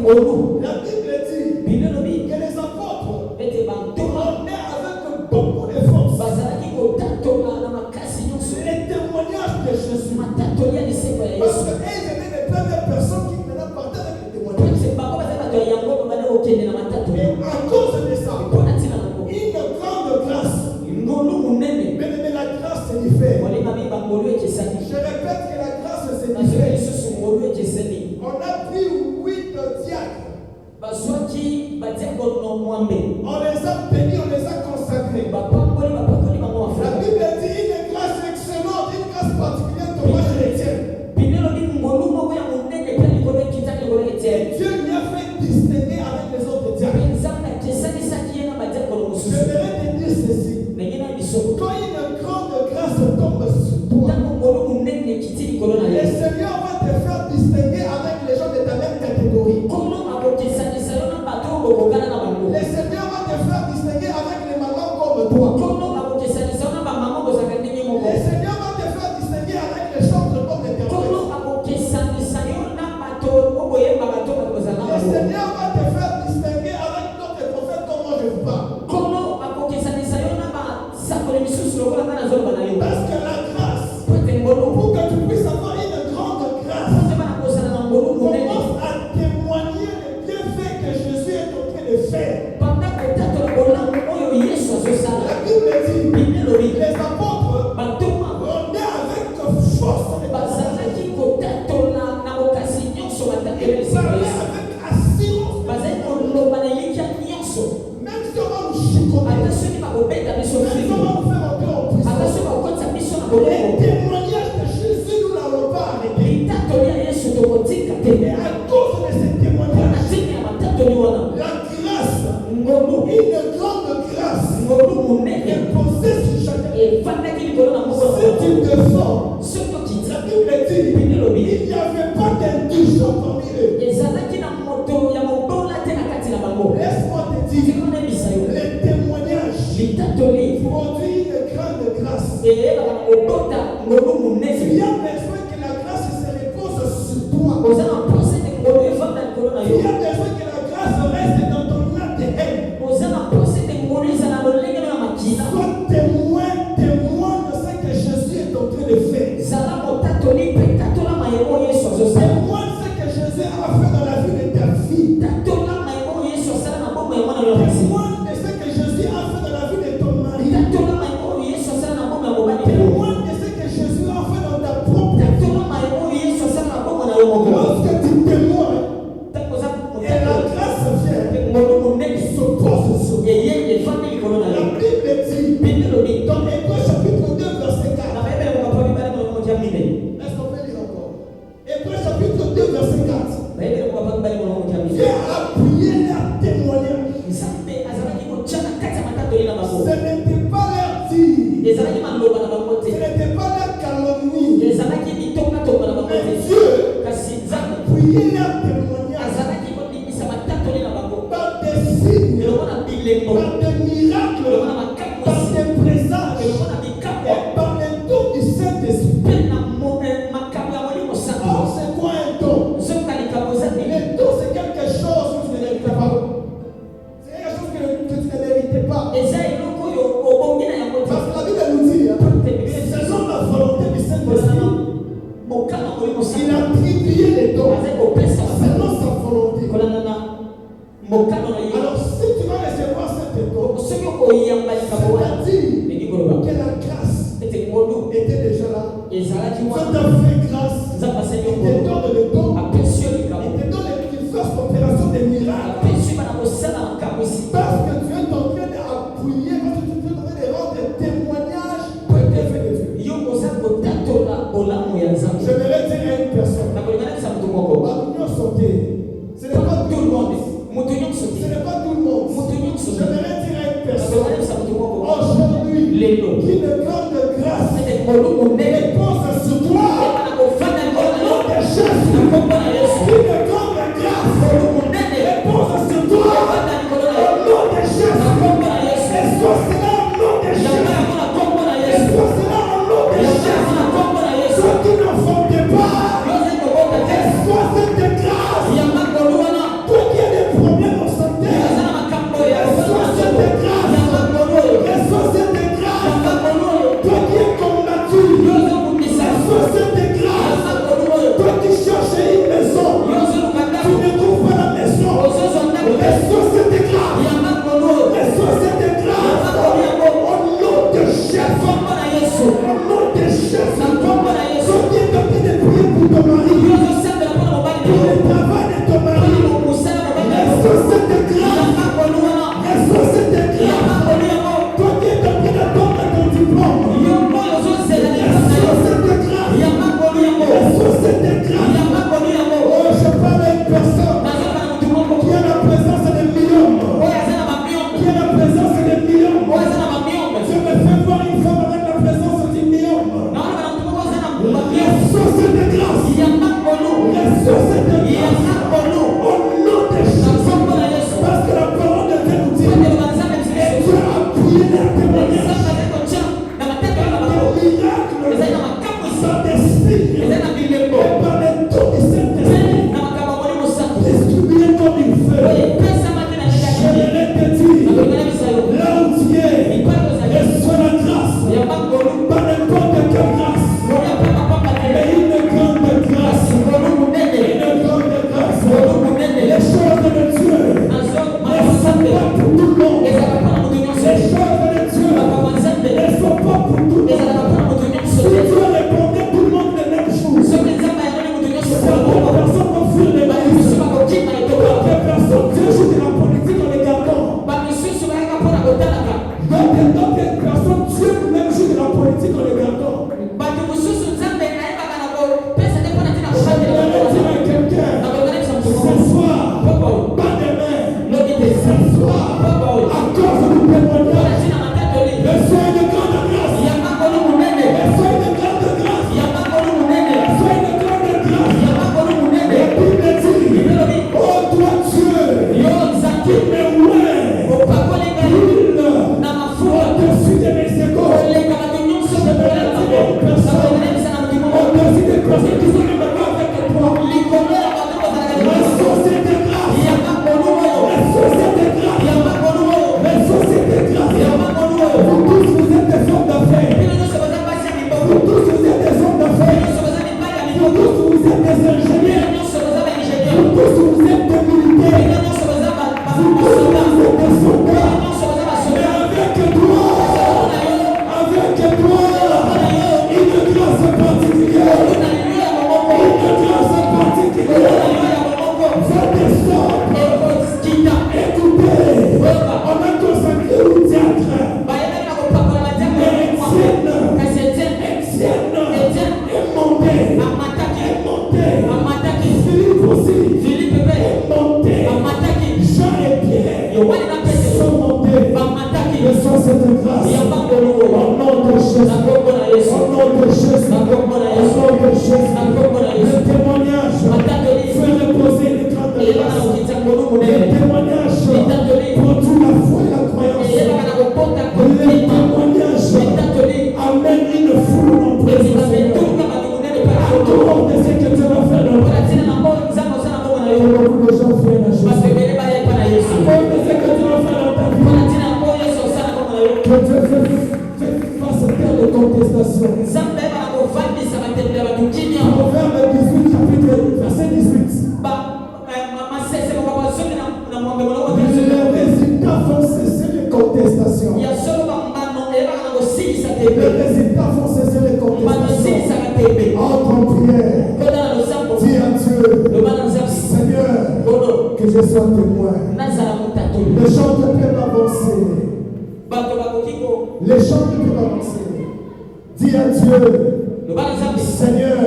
La Bible dit que les apôtres ete bantu prenaient avec beaucoup de force bazalaki kotatola na makasi nyonso les témoignages de Jésus. matatoli ya lisembo ya Parce Yesu qu'elles étaient les premières personnes qui maintenant partaient avec les témoignages. pese bango baza bato ya yango babande kokende na matatoli Et à cause de ça, mpona ntina nango une grande grâce. ngolu monene Mais la grâce se diffère. molema miba ngolu ekesani Je répète que la grâce se nasoki diffère. lisusu ngolu ekesani On a pris 8 diacres. bazwaki badiakono mwambe On les a bénis, on les a consacrés. bapamboli bapakoli bango La mafuta Bible dit une grâce excellente, une grâce particulière Thomas chrétien. binelobi ngolu moko ya monene mpe likolo ekita likolo Et etieni Dieu lui a fait distinguer avec les autres diacres. nzambe akesanisaki ye na badiakono Je mosusu voudrais te dire ceci. ndenge na biso Quand une grande grâce tombe sur toi, ntango ngolu monene ekiti likolo na le ye Seigneur va te faire distinguer avec les gens de ta même catégorie. kono akokesanisa yo na bato oyo bokokana na bango Le Seigneur va te faire distinguer avec les mamans comme toi. kono akokesanisa yo na bamama kozalaka ndenge moko Le Seigneur va te faire distinguer avec les chantres comme les kono interprètes. akokesanisa yo na bato oyo boyembaka to bato kozala Le na bango Seigneur va te faire distinguer avec d'autres prophètes comme moi je vous parle. kono akokesanisa yo na basakoli misusu lokola nga nazoloba na yo Parce que la grâce, po ete ngolu pour que tu puisses avoir une grande grâce, ozeba na kozala na ngolu monene commence à témoigner les bienfaits que Jésus est en train de faire. banda kotatola bolamu oyo yesu La azosala Bible dit, binelobi les apôtres batoma prenaient avec force les bazalaki kotatola na bokasi nyonso batateli Ils lisembo parlaient yesu avec assurance. bazali koloba na elikya nyonso Même si on va nous chicoter, ata soki bakobeta biso même si fili on va nous faire entrer en prison, ata soki bakokotisa biso na les boloko témoignages de Jésus, nous n'allons pas arrêter. litatoli ya yesu tokotika te Et à cause de ces mpona témoignages, ntina ya matatoli wana la grâce, ngolu une grande grâce, ngolu monene est posée sur chacun. efandaki likolo na moko Si tu te sens, soki okiti la Bible dit, binelobi il n'y avait pas d'indigents parmi eux. ezalaki na moto ya mobola te na kati na bango Laisse-moi te dire, tikona ebisa yo les témoignages litatoli produisent une grande grâce. eyebaka na kobota ngolu Tu monene as besoin que la grâce se repose sur toi. oza na mposa ete ngolu efanda likolo na Tu yo as besoin que la grâce reste dans ton ADN. oza na mposa ete ngolu ezala na lolenge no ya makila Sois témoin de ce que Jésus est en train de faire. zala motatoli mpe tatola mayebo yesu azosala Témoin de ce que Jésus a fait dans la vie de ta fille. tatola mayebo yesu asala na bomoi ya mwana yo ya mwasi Témoin de ce que Jésus a fait dans la vie de ton mari. tatola mayebo yesu asala na bomoi ya mobali na yo Témoin de ce que Jésus a fait dans ta propre vie. tatola mayebo yesu asala na bomoi na yo moko Lorsque tu témoignes ntango oza et la grâce vient, ngolu monene se pose sur toi. eye efandi likolo na La yo Bible dit binelobi dans Hébreux chapitre 2 verset 4. na bayebele mokapo mibale molongo ya mine Est-ce qu'on peut lire encore? Hébreux chapitre 2 verset 4. bayebele mokapo mibale molongo ya mine Dieu a appuyé leur témoignage. nzambe azalaki kotya na kati ya matatoli na bango Ce n'était pas leur dire, ezalaki maloba na bango ce te n'était pas leur calomnie. ezalaki bitongatonga na bango Mais te Dieu kasi a nzambe appuyé leur témoignage azalaki kobimisa matatoli na bango par des signes, elongo na bilembo par des miracles, elongo na par makamwisi des présages elongo na bikamwa et par les dons du Saint-Esprit. mpe na makambo ya molimo santo Or, c'est quoi un don? zoka likambo eza nini Les dons, c'est quelque chose que tu ne mérites pas. C'est quelque chose que tu ne mérites pas. eza eloko oyo obongi na yango te Parce que la Bible nous dit, hein, selon la volonté du Saint-Esprit, mokano molimo il santo a attribué les dons azali kopesa selon sa volonté. kolanda na mokano na ye Alors, si tu vas recevoir cette don, soki okoyamba likambo wana c'est-à-dire elingi koloba que la grâce ete ngolu était déjà là. ezalaki Dieu wana t'a fait grâce. nzambe asali yo Il te ngolu donne le don. apesi yo likambo Il te donne une force opération des miracles. apesi yo bana kosala makambo esi Parce que tu es en train d'appuyer, parce que tu es en train de rendre des témoignages pour les bienfaits de Dieu. yo oza kotatola bolamu ya nzambe J'aimerais dire à une personne, nakolinganakisa moto moko à l'union santé, ce n'est pas tout le monde. moto nyonso Ce te n'est pas tout le monde. moto nyonso te J'aimerais dire à une personne, nakolinganakisa moto moko aujourd'hui, pour ton mari, yo ozosambela mpona mobali na pour yo le travail de ton mari. mpona mosala mobali na yo Reçois cette grâce. yamba kolu wana Reçois cette yamba grâce. kolu yango Toi qui es en train d'attendre ton diplôme, yo oyo ozozela lilosa yo reçois cette grâce. yamba kolu yango Reçois cette grâce. yamba kolu yango Oh, je parle à une personne nazoloba na motu moko qui a la présence des millions, oyo aza na bamiombe qui a la présence des millions. oyo aza na bamiombe Je me fais voir une femme avec la présence du million. naona na motu moko aza na bamiombe Reçois cette grâce. yamba kolu Reçois cette grâce. yamba kolu Au nom de na Jésus. nkombo na yesu Parce que la parole de Dieu nous dit, soki banzambe et biso Dieu a appuyé les témoignages. nzambe azali kotya na mateto na bango Des miracles, ezali na makambo par des signes, ezali na bilembo et par les dons du mpe Saint-Esprit, na makambo ya molimo santu distribués comme il oyo veut. epesamaki na ndenge Je akili voudrais te dire, nakolingana bisa yo là où tu es, epai ozali reçois la grâce. yamba kolu Pas n'importe quelle grâce, kolu ya mpe mapamba te mais une grande grâce. kasi kolu monene Une grande grâce. kolu monene Les choses de Dieu nazo ne makambo sont nzambe pas pour tout le monde. ezalaka mpona moto nyonso Les choses de Dieu makambo ya nzambe ne sont pas pour tout le monde. ezalaka mpona moto nyonso Si te Dieu répondait tout le monde le même jour, soki nzambe ayangani moto nyonso certaines mpona personnes vont fuir les bamisusu maïs. bakokima etoka D'autres personnes Dieu joue de la politique en les gardant. bamisusu bayaka mpona kotalaka D'autres personnes Dieu même joue de la politique en les gardant. bato mosusu nzambe ayebaka na kopesa te mpona ntina Je voudrais dire kobatela à quelqu'un, nakolingana bisa moto ce moko soir, papa oyo pas demain, loki te ce soir, papa oyo à cause du mpona témoignage, ntina matatoli reçois une grande grâce. yamba kolu monene Reçois une grande grâce. yamba kolu monene Reçois une grande grâce. yamba kolu monene La Bible dit, ebelobi oh toi Dieu, yo nzambe mais ouais, opakoli ngai na mafuta au-dessus de mes égaux, koleka bato nyonso tokolela bango nakolingana bisa na motu moko au-dessus des personnes qui sont même pas avec toi. likolo ya bato kozalaka liboso Reçois cette grâce. yamba kolu oyo Reçois cette grâce. yamba kolu oyo Reçois cette grâce. yamba kolu oyo Vous tous, vous êtes des hommes d'affaires. bino nyonso baza basi ya Vous miboko tous, vous êtes des hommes bino d'affaires. nyonso baza mibali ya Vous miboko tous, vous êtes des bino ingénieurs. nyonso baza baingénieur Vous tous, vous êtes des militaires. bino nyonso baza Vous tous, vous basoda êtes des bino soldats. nyonso baza Mais basoda avec toi, na yo avec toi, une grâce particulière. na lilo ya moboko Une grâce na particulière. lilo ya moboko Va descendre. ekokita Écoutez, oyoka on a consacré au théâtre. bayebaki na kopakola badiako ya mokwa kasi etienne Etienne est monté. amataki Est monté. amataki Philippe aussi filipe mpe est monté. amataki Jean et Pierre yohani na petro sont montés. bamataki Reçois cette grâce. yamba kolu Au oyo nom de Jésus. na nkombo na yesu Au nom de Jésus. na nkombo na Au yesu nom de Jésus. na nkombo na Le yesu témoignage matatoli fait reposer une grande eyebaka na grâce. kokita ngolu Le monene témoignage litatoli produit la foi et la croyance. eyebaka na kokota Le kokima témoignage litatoli amène une foule nombreuse. ezika metuka bato monene mpe na En yo dehors de ce que Dieu va faire dans mpona ntina na mboyo nzambe osala mbongo na yo beaucoup de gens viennent à bato Jésus. ebele baya epa na yesu En dehors de ce que Dieu va faire dans ta vie, mpona ntina na mboyo yesu osala mbongo na yo que Dieu fasse terre de contestation. nzambe ayeba na kovandisa batembele ya bato kimia Proverbe 18, chapitre verset 18. masese makambo azoki na mwambe moloko Les résultats vont cesser les contestations. ya solo bambano eyebaka na kosilisa Les tembe résultats vont cesser les mbano contestations. osilisaka tembe Entre en prière. kota na losambo Dis à Dieu, loba na nzambe Seigneur, kono que je sois témoin. nazala motatoli Les gens ne peuvent avancer. bato bakoki ko Les gens ne peuvent avancer. Dis à Dieu, loba na nzambe Seigneur,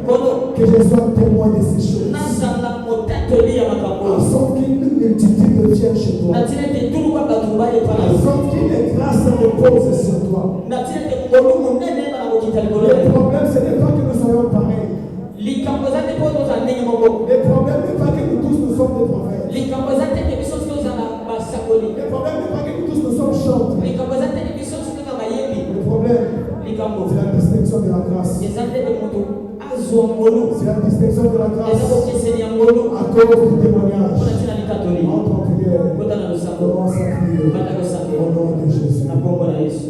kono que je sois témoin de ces choses. nazala motatoli ya En makambo sorte qu'une multitude vienne chez toi. natina ete tuluka bato bayepa na En yo sorte qu'une grâce repose sur toi. natina ete ngolu monene eyeba na kokita likolo ya Le yo problème, ce n'est pas que nous soyons pareils. likambo eza te mpo tozala ndenge moko Le problème n'est pas que nous tous nous sommes des prophètes. likambo eza te ke biso soki tozala basakoli Le problème n'est pas que nous tous nous sommes chantres. likambo eza te ke biso soki tozala bayebi Le problème, likambo c'est la distinction de la grâce. eza te ke moto azwa ngolu C'est la distinction de la eza grâce kokeseni ya ngolu à cause du témoignage. mpona ntina likatoli Entre en prière. kota na losambo Commence à prier bata au kosakela nom de Jésus. na nkombo na yesu